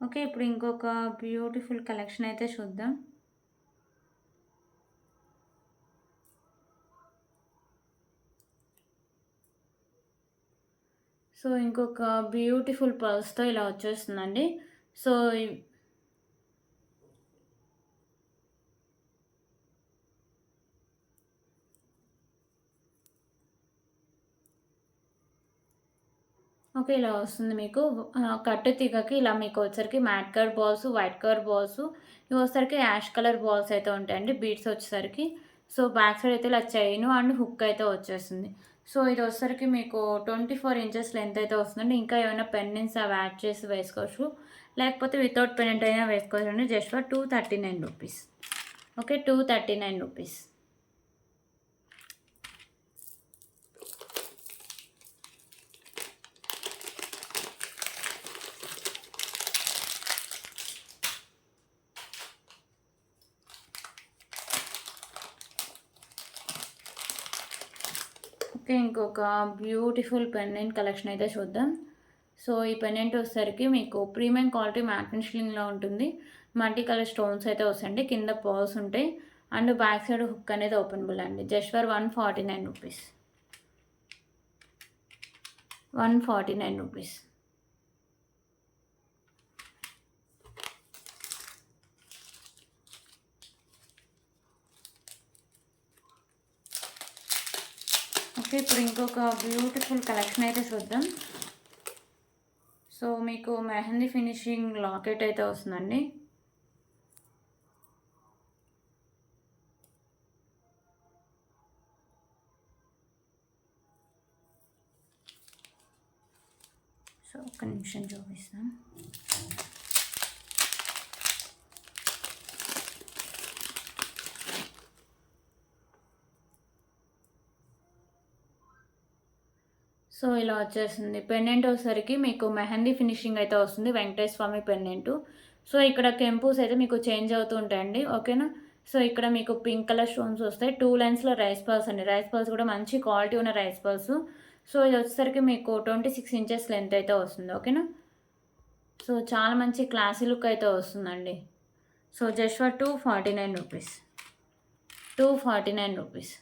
Okay, ఇప్పుడు ఇంకొక బ్యూటిఫుల్ కలెక్షన్ అయితే చూద్దాం. సో ఇంకొక బ్యూటిఫుల్ పర్ల్స్తో ఇలా వచ్చేస్తుందండి. సో ఓకే, ఇలా వస్తుంది మీకు. కట్టు తీగకి ఇలా మీకు వచ్చేసరికి mat colour balls, white colour balls, ఇవి వచ్చేసరికి యాష్ కలర్ బాల్స్ అయితే ఉంటాయండి. బీడ్స్ వచ్చేసరికి సో బ్యాక్ సైడ్ అయితే ఇలా చైన్ అండ్ హుక్ అయితే వచ్చేస్తుంది. సో ఇది వచ్చేసరికి మీకు 24 ఇంచెస్ లెంత్ అయితే వస్తుందండి. ఇంకా ఏమైనా పెండెంట్స్ అవి యాడ్ చేసి వేసుకోవచ్చు, లేకపోతే వితౌట్ పెండెంట్ అయినా వేసుకోవచ్చు అండి. Just for 239 rupees. Okay, 239 rupees. Okay, ఇంకొక బ్యూటిఫుల్ పెండెంట్ కలెక్షన్ అయితే చూద్దాం. సో ఈ పెండెంట్ వచ్చేసరికి మీకు ప్రీమియం క్వాలిటీ మ్యాట్ ఫినిషింగ్లో ఉంటుంది. మల్టీ కలర్ స్టోన్స్ అయితే వస్తాయండి. కింద పర్ల్స్ ఉంటాయి అండ్ బ్యాక్ సైడ్ హుక్ అనేది ఓపెనబుల్ అండి. Just for 149 rupees. 149 rupees. Okay, ఇప్పుడు ఇంకొక బ్యూటిఫుల్ కలెక్షన్ అయితే చూద్దాం. సో మీకు మెహందీ ఫినిషింగ్ లాకెట్ అయితే వస్తుందండి. సో ఒక్క నిమిషం చూపిస్తాం. సో ఇలా వచ్చేసింది. పెండెంట్ వచ్చేసరికి మీకు మెహందీ ఫినిషింగ్ అయితే వస్తుంది. వెంకటేశ్వర స్వామి పెండెంటు. సో ఇక్కడ కెంపుస్ అయితే మీకు చేంజ్ అవుతూ ఉంటాయండి. ఓకేనా, సో ఇక్కడ మీకు పింక్ కలర్ స్టోన్స్ వస్తాయి. 2 లైన్స్లో రైస్ పర్ల్స్ అండి. రైస్ పర్ల్స్ కూడా మంచి క్వాలిటీ ఉన్న రైస్ పర్ల్స్. సో ఇది వచ్చేసరికి మీకు 26 ఇంచెస్ లెంత్ అయితే వస్తుంది. ఓకేనా, సో చాలా మంచి క్లాసీ లుక్ అయితే వస్తుందండి. So just for 249 rupees. 249 rupees.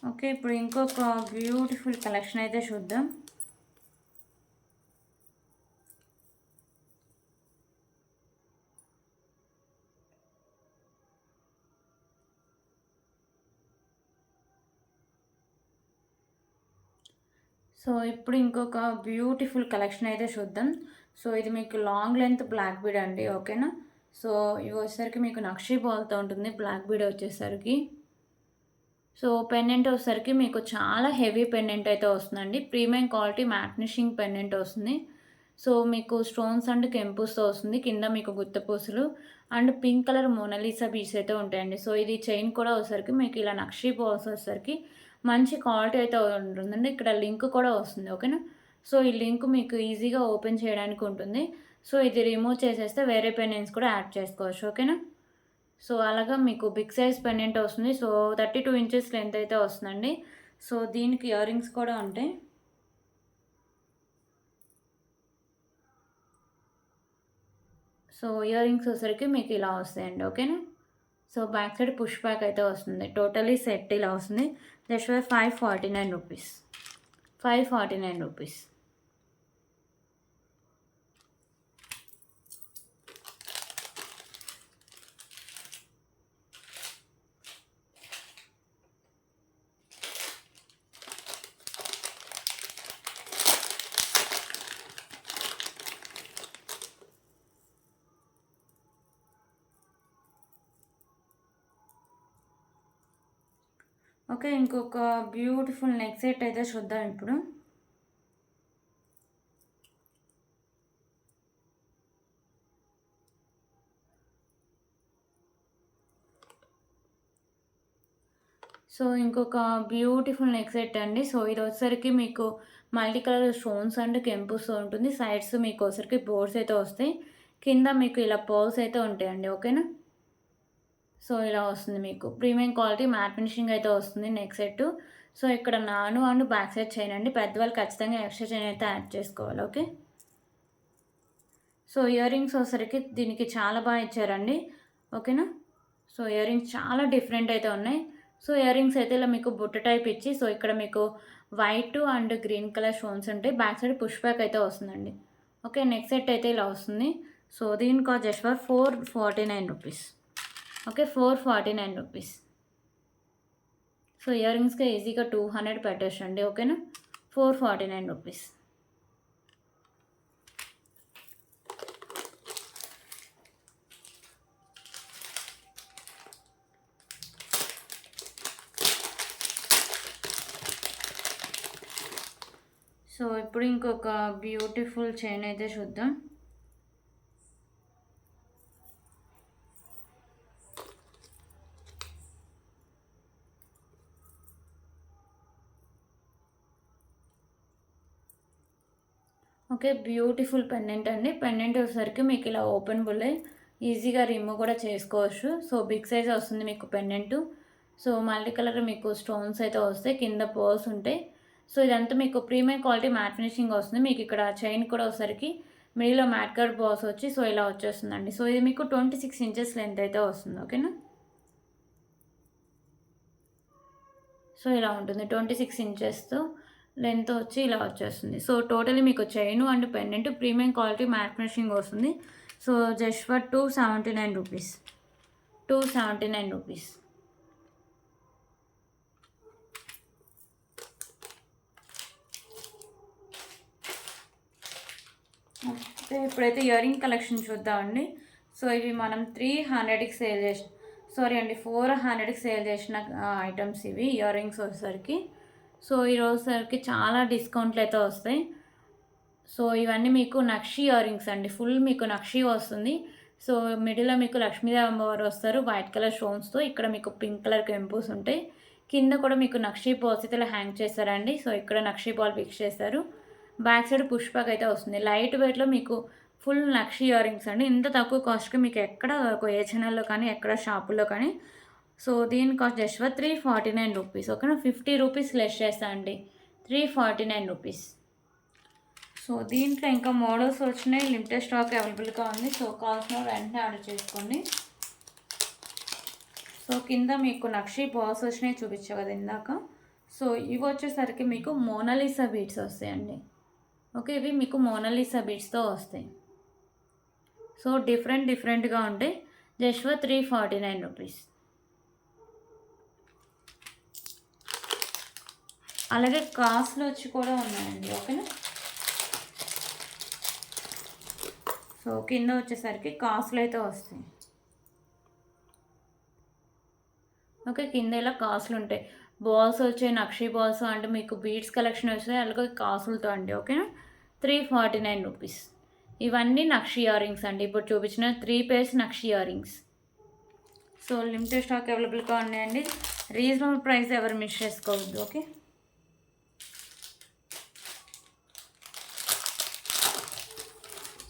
Okay, ఇప్పుడు ఇంకొక బ్యూటిఫుల్ కలెక్షన్ అయితే చూద్దాం. సో ఇప్పుడు ఇంకొక బ్యూటిఫుల్ కలెక్షన్ అయితే చూద్దాం. సో ఇది మీకు లాంగ్ లెంత్ బ్లాక్ బీడ్ అండి. ఓకేనా, సో ఇవి వచ్చేసరికి మీకు నక్షీ బాల్తో ఉంటుంది బ్లాక్ బీడ్ వచ్చేసరికి. సో పెండెంట్ వచ్చేసరికి మీకు చాలా హెవీ పెండెంట్ అయితే వస్తుందండి. Premium quality matte finishing pendant వస్తుంది. సో మీకు స్టోన్స్ అండ్ కెంపుస్‌తో వస్తుంది. కింద మీకు గుత్తపూసలు and pink colour Mona Lisa beads అయితే ఉంటాయండి. సో ఇది చైన్ కూడా వచ్చేసరికి మీకు ఇలా నక్షి బాల్స్ వచ్చేసరికి మంచి క్వాలిటీ అయితే ఉంటుందండి. ఇక్కడ లింక్ కూడా వస్తుంది. ఓకేనా. సో ఈ లింక్ మీకు ఈజీగా ఓపెన్ చేయడానికి ఉంటుంది. సో ఇది రిమూవ్ చేసేస్తే వేరే పెండెంట్స్ కూడా యాడ్ చేసుకోవచ్చు. ఓకేనా. సో అలాగా మీకు బిగ్ సైజ్ పెండెంట్ వస్తుంది. సో 32 ఇంచెస్ లెంత్ అయితే వస్తుందండి. సో దీనికి ఇయర్ రింగ్స్ కూడా ఉంటాయి. సో ఇయర్ రింగ్స్ వచ్చేసరికి మీకు ఇలా వస్తాయండి. ఓకేనా. So back side push back అయితే వస్తుంది. టోటలీ సెట్ ఇలా వస్తుంది. Just for 549 rupees. 549 rupees. Okay. ఇంకొక బ్యూటిఫుల్ నెక్ సెట్ అయితే చూద్దాం ఇప్పుడు. సో ఇంకొక బ్యూటిఫుల్ నెక్ సెట్ అండి. సో ఇది వచ్చేసరికి మీకు మల్టీ కలర్ స్టోన్స్ అండ్ కెంపుస్‌తో ఉంటుంది. సైడ్స్ మీకు వచ్చేసరికి బోర్డ్స్ అయితే వస్తాయి. కింద మీకు ఇలా పర్ల్స్ అయితే ఉంటాయండి. ఓకేనా. సో ఇలా వస్తుంది మీకు. ప్రీమియం క్వాలిటీ మ్యాట్ ఫినిషింగ్ అయితే వస్తుంది నెక్ సెట్. సో ఇక్కడ నాను అండ్ బ్యాక్ సైడ్ చైన్ అండి. పెద్దవాళ్ళు ఖచ్చితంగా ఎక్స్ట్రా చైన్ అయితే యాడ్ చేసుకోవాలి. ఓకే. సో ఇయర్ రింగ్స్ వచ్చేసరికి దీనికి చాలా బాగా ఇచ్చారండి. ఓకేనా. సో ఇయర్ రింగ్స్ చాలా డిఫరెంట్ అయితే ఉన్నాయి. సో ఇయర్ రింగ్స్ అయితే ఇలా మీకు బుట్ట టైప్ ఇచ్చి సో ఇక్కడ మీకు white and green colour stones ఉంటాయి. బ్యాక్ సైడ్ పుష్ బ్యాక్ అయితే వస్తుందండి. ఓకే. నెక్ సెట్ అయితే ఇలా వస్తుంది. సో దీని cost just for 449 rupees. Okay. 449 rupees. So ear రింగ్స్‌కి ఈజీగా 200 పెట్టొచ్చండి. ఓకేనా. 449 రూపీస్. సో ఇప్పుడు ఇంకొక బ్యూటిఫుల్ చైన్ అయితే చూద్దాం. ఓకే. బ్యూటిఫుల్ పెండెంట్ అండి. పెండెంట్ వచ్చేసరికి మీకు ఇలా ఓపెనబులే. ఈజీగా రిమూవ్ కూడా చేసుకోవచ్చు. సో బిగ్ సైజ్ వస్తుంది మీకు పెండెంటు. సో మల్టీ కలర్ మీకు స్టోన్స్ అయితే వస్తాయి. కింద పర్ల్స్ ఉంటాయి. సో ఇదంతా మీకు ప్రీమియం క్వాలిటీ మ్యాట్ ఫినిషింగ్ వస్తుంది. మీకు ఇక్కడ చైన్ కూడా వచ్చేసరికి మిడిల్‌లో మ్యాట్ కట్ బాల్స్ వచ్చి సో ఇలా వచ్చేస్తుందండి. సో ఇది మీకు 26 ఇంచెస్ లెంత్ అయితే వస్తుంది. ఓకేనా. సో ఇలా ఉంటుంది. 26 ఇంచెస్‌తో లెంత్ వచ్చి ఇలా వచ్చేస్తుంది. సో టోటలీ మీకు chain and pendant premium quality matte finishing వస్తుంది. So just for 279 rupees. 279 rupees. Okay. ఇప్పుడైతే ఇయర్ రింగ్ కలెక్షన్ చూద్దామండి. సో ఇవి మనం 300కి సేల్ చేసిన సారీ అండి 400కి సేల్ చేసిన ఐటమ్స్ ఇవి ఇయర్ రింగ్స్ వచ్చేసరికి. సో ఈరోజుసరికి చాలా డిస్కౌంట్లు అయితే వస్తాయి. సో ఇవన్నీ మీకు నక్షి ఇయర్ రింగ్స్ అండి. ఫుల్ మీకు నక్షి వస్తుంది. సో మిడిల్‌లో మీకు లక్ష్మీదేవి అమ్మవారు వస్తారు వైట్ కలర్ స్టోన్స్‌తో. ఇక్కడ మీకు పింక్ కలర్ కెంపుస్ ఉంటాయి. కింద కూడా మీకు నక్షి బాల్స్ అయితే ఇలా హ్యాంగ్ చేస్తారండి. సో ఇక్కడ నక్షి బాల్ ఫిక్స్ చేస్తారు. బ్యాక్ సైడ్ పుష్ బ్యాక్ అయితే వస్తుంది. లైట్ వెయిట్‌లో మీకు ఫుల్ నక్షి ఇయర్ రింగ్స్ అండి. ఇంత తక్కువ కాస్ట్‌కి మీకు ఎక్కడ ఏ ఛానల్‌లో కానీ ఎక్కడ షాపుల్లో కానీ. సో దీని కాస్ట్ జస్ట్ ఫర్ 349 రూపీస్. ఓకేనా. 50 రూపీస్ లెస్ చేస్తా అండి. 349 రూపీస్. సో దీంట్లో ఇంకా మోడల్స్ వచ్చినాయి. లిమిటెడ్ స్టాక్ అవైలబుల్గా ఉంది. సో కావాల్సిన వెంటనే ఆర్డర్ చేసుకోండి. సో కింద మీకు నక్షి బాల్స్ వచ్చినాయి చూపించా కదా ఇందాక. సో ఇవి వచ్చేసరికి మీకు మోనాలిసా బీడ్స్ వస్తాయండి. ఓకే. ఇవి మీకు మోనాలిసా బీడ్స్తో వస్తాయి. సో డిఫరెంట్గా ఉంటాయి. Just for 349 rupees. అలాగే కాస్ట్లు వచ్చి కూడా ఉన్నాయండి. ఓకేనా. సో కింద వచ్చేసరికి కాస్ట్లు అయితే వస్తాయి. ఓకే. కింద ఇలా కాస్ట్లు ఉంటాయి. బాల్స్ వచ్చాయి, నక్షి బాల్స్ అంటే మీకు బీడ్స్ కలెక్షన్ వస్తాయి, అలాగే కాసులతో అండి. ఓకేనా, 349 రూపీస్. ఇవన్నీ నక్షి ఇయర్ రింగ్స్ అండి. ఇప్పుడు చూపించిన 3 పేర్స్ నక్షి ear rings. So limited stock అవైలబుల్గా ఉన్నాయండి. రీజనబుల్ ప్రైస్ ఎవరు మిస్ చేసుకోవద్దు. ఓకే,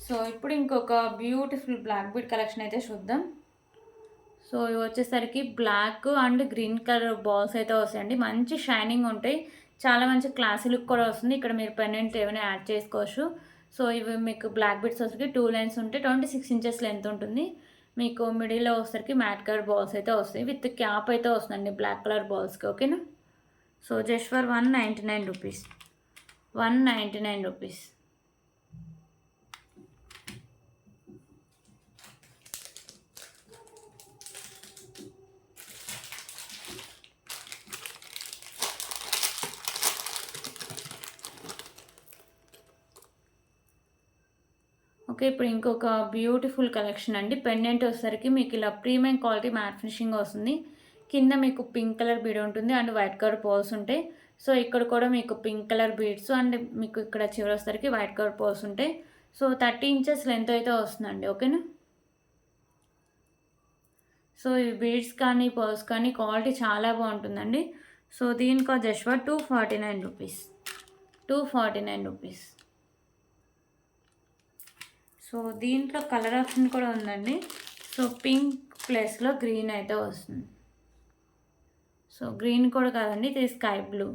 సో ఇప్పుడు ఇంకొక బ్యూటిఫుల్ బ్లాక్ బీడ్ కలెక్షన్ అయితే చూద్దాం. సో ఇవి వచ్చేసరికి black and green colour balls అయితే వస్తాయండి. మంచి షైనింగ్ ఉంటాయి, చాలా మంచి క్లాసీ లుక్ కూడా వస్తుంది. ఇక్కడ మీరు పెండెంట్ ఏమైనా యాడ్ చేసుకోవచ్చు. సో ఇవి మీకు బ్లాక్ బీడ్స్ వచ్చేసరికి 2 లైన్స్ ఉంటాయి, 26 ఇంచెస్ లెంత్ ఉంటుంది. మీకు మిడిల్లో వచ్చేసరికి మ్యాట్ కలర్ బాల్స్ అయితే వస్తాయి, విత్ క్యాప్ అయితే వస్తుందండి బ్లాక్ కలర్ బాల్స్కి. ఓకేనా, so just for 199 rupees. 199 rupees. Okay, ఇప్పుడు ఇంకొక బ్యూటిఫుల్ కలెక్షన్ అండి. పెండెంట్ వచ్చేసరికి మీకు ఇలా ప్రీమియం క్వాలిటీ మ్యాట్ ఫినిషింగ్ వస్తుంది. కింద మీకు పింక్ కలర్ బీడ్ ఉంటుంది అండ్ వైట్ కలర్ పోల్స్ ఉంటాయి. సో ఇక్కడ కూడా మీకు పింక్ కలర్ బీడ్స్ అండ్ మీకు ఇక్కడ చివరి వచ్చేసరికి వైట్ కలర్ పోల్స్ ఉంటాయి. సో 30 ఇంచెస్ లెంత్ అయితే వస్తుందండి. ఓకేనా, సో ఈ బీడ్స్ కానీ పర్స్ కానీ క్వాలిటీ చాలా బాగుంటుందండి. సో దీనికి just for 249 rupees. 249 rupees. So దీంట్లో కలర్ ఆప్షన్ కూడా ఉందండి. సో పింక్ ప్లస్లో గ్రీన్ అయితే వస్తుంది. సో గ్రీన్ కూడా కాదండి, ఇది స్కై బ్లూ.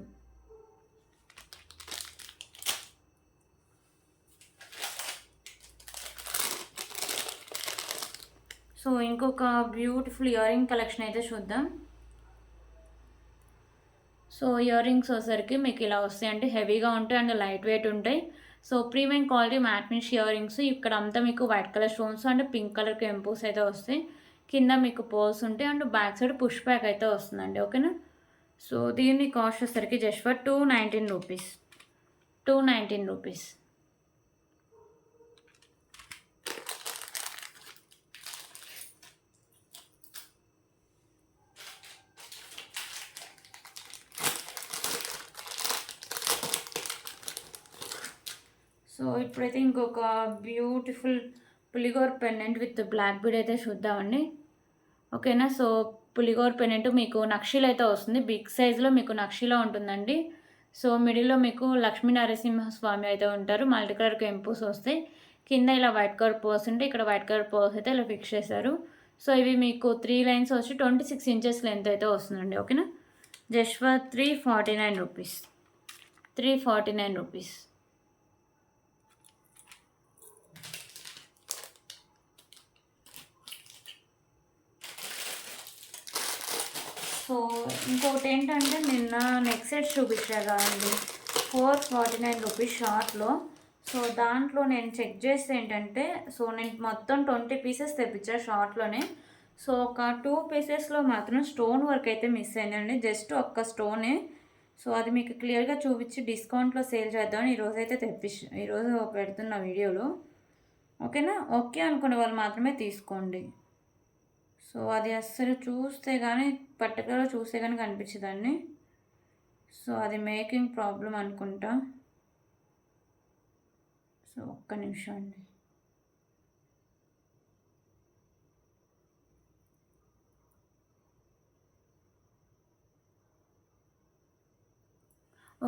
సో ఇంకొక బ్యూటిఫుల్ ఇయర్ రింగ్ కలెక్షన్ అయితే చూద్దాం. సో ఇయర్ రింగ్స్ వచ్చేసరికి మీకు ఇలా వస్తాయండి, హెవీగా ఉంటాయి అండ్ లైట్ వెయిట్ ఉంటాయి. So premium quality matte finish ear rings. ఇక్కడ అంతా మీకు white colour stones and pink colour కెంపోస్ అయితే వస్తాయి. కింద మీకు పోల్స్ ఉంటాయి and back side push back అయితే వస్తుందండి. ఓకేనా, సో దీని కాస్ట్ వచ్చేసరికి just for 219 rupees. 219 rupees. So ఇప్పుడైతే ఇంకొక బ్యూటిఫుల్ పులిగోర్ పెండెంట్ విత్ బ్లాక్ బీడ్ అయితే చూద్దామండి. ఓకేనా, సో పులిగోర్ పెండెంట్ మీకు నక్షీలో అయితే వస్తుంది, బిగ్ సైజులో మీకు నక్షీలో ఉంటుందండి. సో మిడిల్లో మీకు లక్ష్మీ నరసింహస్వామి అయితే ఉంటారు, మల్టీ కలర్ కెంపుస్ వస్తాయి. కింద ఇలా వైట్ కలర్ పోల్స్ ఉంటాయి, ఇక్కడ వైట్ కలర్ పోల్స్ అయితే ఇలా ఫిక్స్ చేశారు. సో ఇవి మీకు 3 లైన్స్ వచ్చి 26 ఇంచెస్ లెంత్ అయితే వస్తుందండి. ఓకేనా, just for 349 rupees. 349 rupees. So ఇంకోటి ఏంటంటే నిన్న నెక్ సెట్స్ చూపించారు కదండి, 449 రూపీస్ షార్ట్లో. సో దాంట్లో నేను చెక్ చేస్తే ఏంటంటే, సో నేను మొత్తం 20 పీసెస్ తెప్పించాను షార్ట్లోనే. సో ఒక 2 పీసెస్లో మాత్రం స్టోన్ వర్క్ అయితే మిస్ అయిందండి, జస్ట్ ఒక్క స్టోనే. సో అది మీకు క్లియర్గా చూపించి డిస్కౌంట్లో సేల్ చేద్దామని ఈరోజైతే ఈరోజు పెడుతున్న వీడియోలో. ఓకేనా, ఓకే అనుకునే వాళ్ళు మాత్రమే తీసుకోండి. సో అది అస్సలు చూస్తే కానీ పర్టికులర్గా చూస్తే కానీ కనిపించదండి. సో అది మేకింగ్ ప్రాబ్లం అనుకుంటా. సో ఒక్క నిమిషం అండి.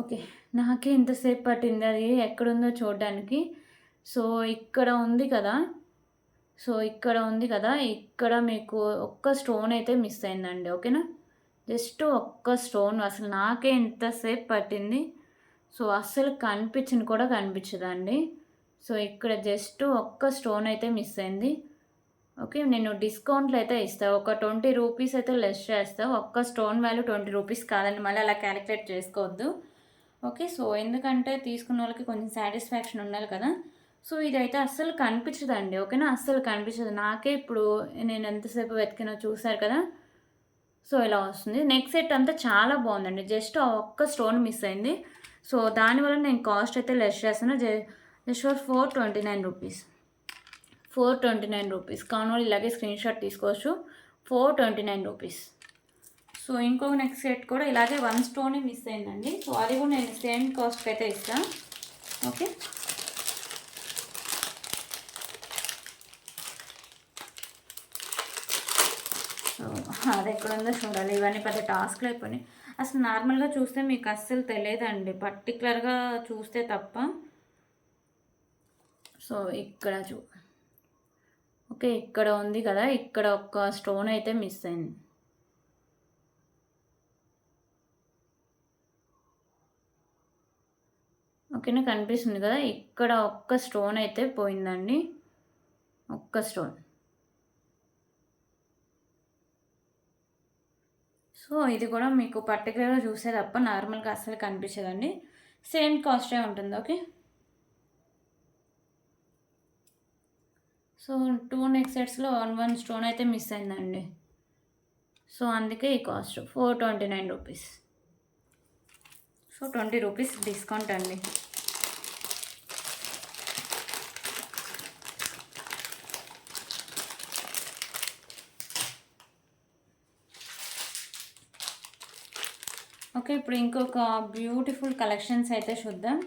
ఓకే, నాకే ఇంతసేపు పట్టింది అది ఎక్కడుందో చూడడానికి. సో ఇక్కడ ఉంది కదా, సో ఇక్కడ ఉంది కదా, ఇక్కడ మీకు ఒక్క స్టోన్ అయితే మిస్ అయిందండి. ఓకేనా, జస్ట్ ఒక్క స్టోన్, అసలు నాకే ఎంతసేపు పట్టింది. సో అస్సలు కనిపించింది కూడా కనిపించదండి. సో ఇక్కడ జస్ట్ ఒక్క స్టోన్ అయితే మిస్ అయింది. ఓకే, నేను డిస్కౌంట్లు అయితే ఇస్తాను, ఒక 20 రూపీస్ అయితే లెస్ చేస్తాను. ఒక్క స్టోన్ వాల్యూ 20 రూపీస్ కాదండి, మళ్ళీ అలా క్యాలిక్యులేట్ చేసుకోవద్దు. ఓకే, సో ఎందుకంటే తీసుకున్న వాళ్ళకి కొంచెం సాటిస్ఫాక్షన్ ఉండాలి కదా. సో ఇదైతే అస్సలు కనిపించదండి. ఓకేనా, అస్సలు కనిపించదు. నాకే ఇప్పుడు నేను ఎంతసేపు వెతికినో చూసారు కదా. సో ఇలా వస్తుంది. నెక్ సెట్ అంతా చాలా బాగుందండి, జస్ట్ ఒక్క స్టోన్ మిస్ అయింది. సో దానివల్ల నేను కాస్ట్ అయితే లెస్ చేస్తాను, జస్ట్ ఫర్ 429 రూపీస్. 429 రూపీస్. కావాలి ఇలాగే స్క్రీన్ షాట్ తీసుకోవచ్చు. 429 రూపీస్. సో ఇంకొక నెక్ సెట్ కూడా ఇలాగే 1 స్టోన్ మిస్ అయిందండి. సో అది కూడా నేను సేమ్ కాస్ట్కి అయితే ఇస్తాను. ఓకే, సో అది ఎక్కడ ఉందో చూడాలి. ఇవన్నీ పెద్ద టాస్క్లు అయిపోయినాయి. అసలు నార్మల్గా చూస్తే మీకు అస్సలు తెలియదండి, పర్టికులర్గా చూస్తే తప్ప. సో ఇక్కడ ఓకే, ఇక్కడ ఉంది కదా, ఇక్కడ ఒక స్టోన్ అయితే మిస్ అయింది. ఓకేనా, కనిపిస్తుంది కదా, ఇక్కడ ఒక్క స్టోన్ అయితే పోయిందండి, ఒక్క స్టోన్. సో ఇది కూడా మీకు పర్టికులర్గా చూసే తప్ప నార్మల్గా అస్సలు కనిపించదండి, సేమ్ కాస్టే ఉంటుంది. ఓకే, సో 2 నెక్ సెట్స్లో 1 స్టోన్ అయితే మిస్ అయిందండి. సో అందుకే ఈ cost 429 rupees. So 20 rupees discount అండి. ఓకే, ఇప్పుడు ఇంకొక బ్యూటిఫుల్ కలెక్షన్స్ అయితే చూద్దాం.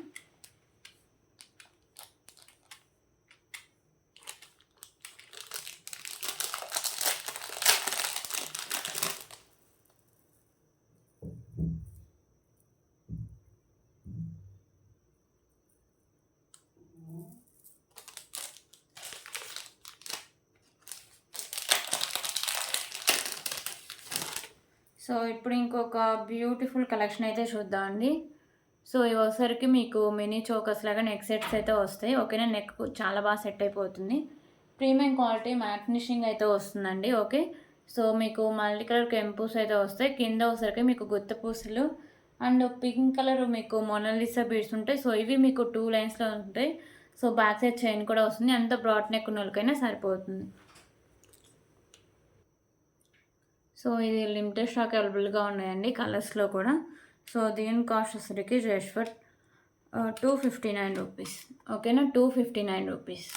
సో ఇప్పుడు ఇంకొక బ్యూటిఫుల్ కలెక్షన్ అయితే చూద్దామండి. సో ఇవి వచ్చేసరికి మీకు మినీ చోకర్స్ లాగా నెక్ సెట్స్ అయితే వస్తాయి. ఓకేనా, నెక్ చాలా బాగా సెట్ అయిపోతుంది. ప్రీమియం క్వాలిటీ మ్యాట్ ఫినిషింగ్ అయితే వస్తుందండి. ఓకే, సో మీకు మల్టీ కలర్ కెంపూస్ అయితే వస్తాయి. కింద వచ్చేసరికి మీకు గుత్త పూసలు అండ్ పింక్ కలర్ మీకు మొనాలిసా బీడ్స్ ఉంటాయి. సో ఇవి మీకు 2 లైన్స్లో ఉంటాయి. సో బ్యాక్ సైడ్ చైన్ కూడా వస్తుంది. అంత బ్రాడ్ నెక్ ఉన్న వాళ్ళకైనా సరిపోతుంది. సో ఇది లిమిటెడ్ స్టాక్ అవైలబుల్గా ఉన్నాయండి కలర్స్లో కూడా. సో దీని కాస్ట్ వచ్చేసరికి జస్ట్ ఫర్ 259 రూపీస్. ఓకేనా, 259 రూపీస్.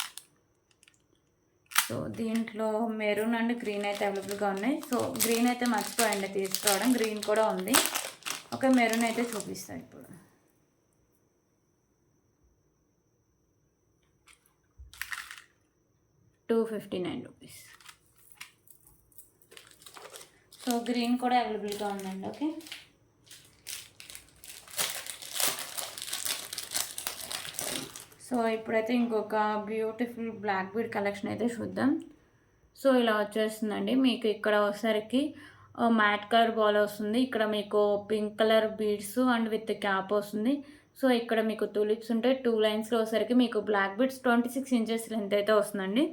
సో దీంట్లో మెరూన్ అండ్ గ్రీన్ అయితే అవైలబుల్గా ఉన్నాయి. సో గ్రీన్ అయితే మర్చిపోయండి తీసుకురావడం, గ్రీన్ కూడా ఉంది. ఓకే, మెరూన్ అయితే చూపిస్తాను ఇప్పుడు. ₹259. సో గ్రీన్ కూడా అవైలబుల్గా ఉందండి. ఓకే, సో ఇప్పుడైతే ఇంకొక బ్యూటిఫుల్ బ్లాక్ బీడ్ కలెక్షన్ అయితే చూద్దాం. సో ఇలా వచ్చేస్తుందండి. మీకు ఇక్కడ వచ్చేసరికి మ్యాట్ కలర్ బాల్ వస్తుంది. ఇక్కడ మీకు pink colour beads and with cap వస్తుంది. సో ఇక్కడ మీకు తులిప్స్ ఉంటాయి. 2 లైన్స్లో వచ్చేసరికి మీకు బ్లాక్ బీడ్స్ 26 ఇంచెస్ లెంత్ అయితే వస్తుందండి.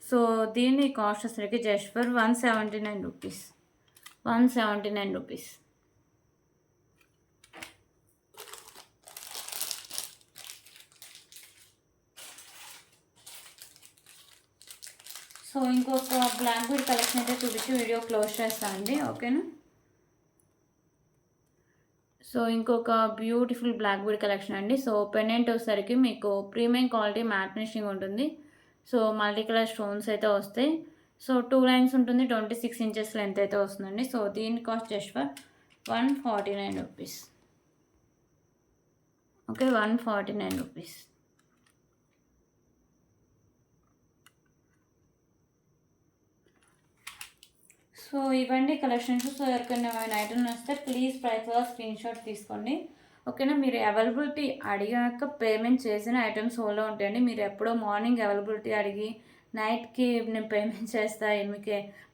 సో దీని కాస్ట్ వచ్చేసరికి just for 179 rupees. 179 rupees. So ఇంకొక బ్లాక్ బీడ్ కలెక్షన్ అయితే చూపించి వీడియో క్లోజ్ చేస్తాను అండి. ఓకేనా, సో ఇంకొక బ్యూటిఫుల్ బ్లాక్ బీడ్ కలెక్షన్ అండి. సో పెండెంట్ వచ్చేసరికి మీకు ప్రీమియం క్వాలిటీ మ్యాట్ ఫినిషింగ్ ఉంటుంది. సో మల్టీ కలర్ స్టోన్స్ అయితే వస్తాయి. సో 2 లైన్స్ ఉంటుంది. 26 ఇంచెస్ లెంత్ అయితే వస్తుందండి. సో దీని cost just for 149 rupees. Okay, 149 rupees. So ఇవన్నీ కలెక్షన్స్. సో ఎవరికైనా ఏమైనా ఐటమ్ వస్తే ప్లీజ్ ప్రైస్ స్క్రీన్ షాట్ తీసుకోండి. ఓకేనా, మీరు అవైలబిలిటీ అడిగాక పేమెంట్ చేసిన ఐటమ్స్ హోల్లో ఉంటాయండి. మీరు ఎప్పుడో మార్నింగ్ అవైలబిలిటీ అడిగి నైట్కి నేను పేమెంట్ చేస్తా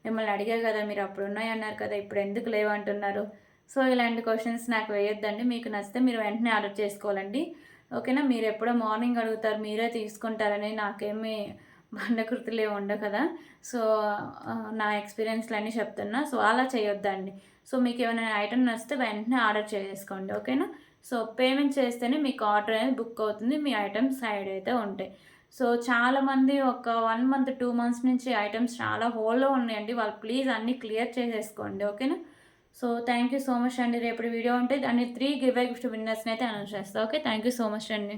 మిమ్మల్ని అడిగా కదా, మీరు అప్పుడు ఉన్నాయి అన్నారు కదా, ఇప్పుడు ఎందుకు లేవంటున్నారు. సో ఇలాంటి క్వశ్చన్స్ నాకు వేయొద్దండి. మీకు నచ్చితే మీరు వెంటనే ఆర్డర్ చేసుకోవాలండి. ఓకేనా, మీరు ఎప్పుడో మార్నింగ్ అడుగుతారు, మీరే తీసుకుంటారని నాకేమీ బండకృతులు ఏమి ఉండవు కదా. సో నా ఎక్స్పీరియన్స్లన్నీ చెప్తున్నా. సో అలా చేయొద్దండి. సో మీకు ఏమైనా ఐటమ్ నచ్చితే వెంటనే ఆర్డర్ చేసుకోండి. ఓకేనా, సో పేమెంట్ చేస్తేనే మీకు ఆర్డర్ అనేది బుక్ అవుతుంది. మీ ఐటమ్స్ సైడ్ అయితే ఉంటాయి. సో చాలామంది ఒక 1 మంత్ 2 మంత్స్ నుంచి ఐటమ్స్ చాలా హోల్లో ఉన్నాయండి. వాళ్ళు ప్లీజ్ అన్నీ క్లియర్ చేసేసుకోండి. ఓకేనా, so thank you so much అండి. రేపు వీడియో ఉంటే దాన్ని 3 గివ్ అవే గిఫ్ట్ విన్నర్స్ని అయితే అనౌన్స్ చేస్తాను. Okay, thank you so much అండి.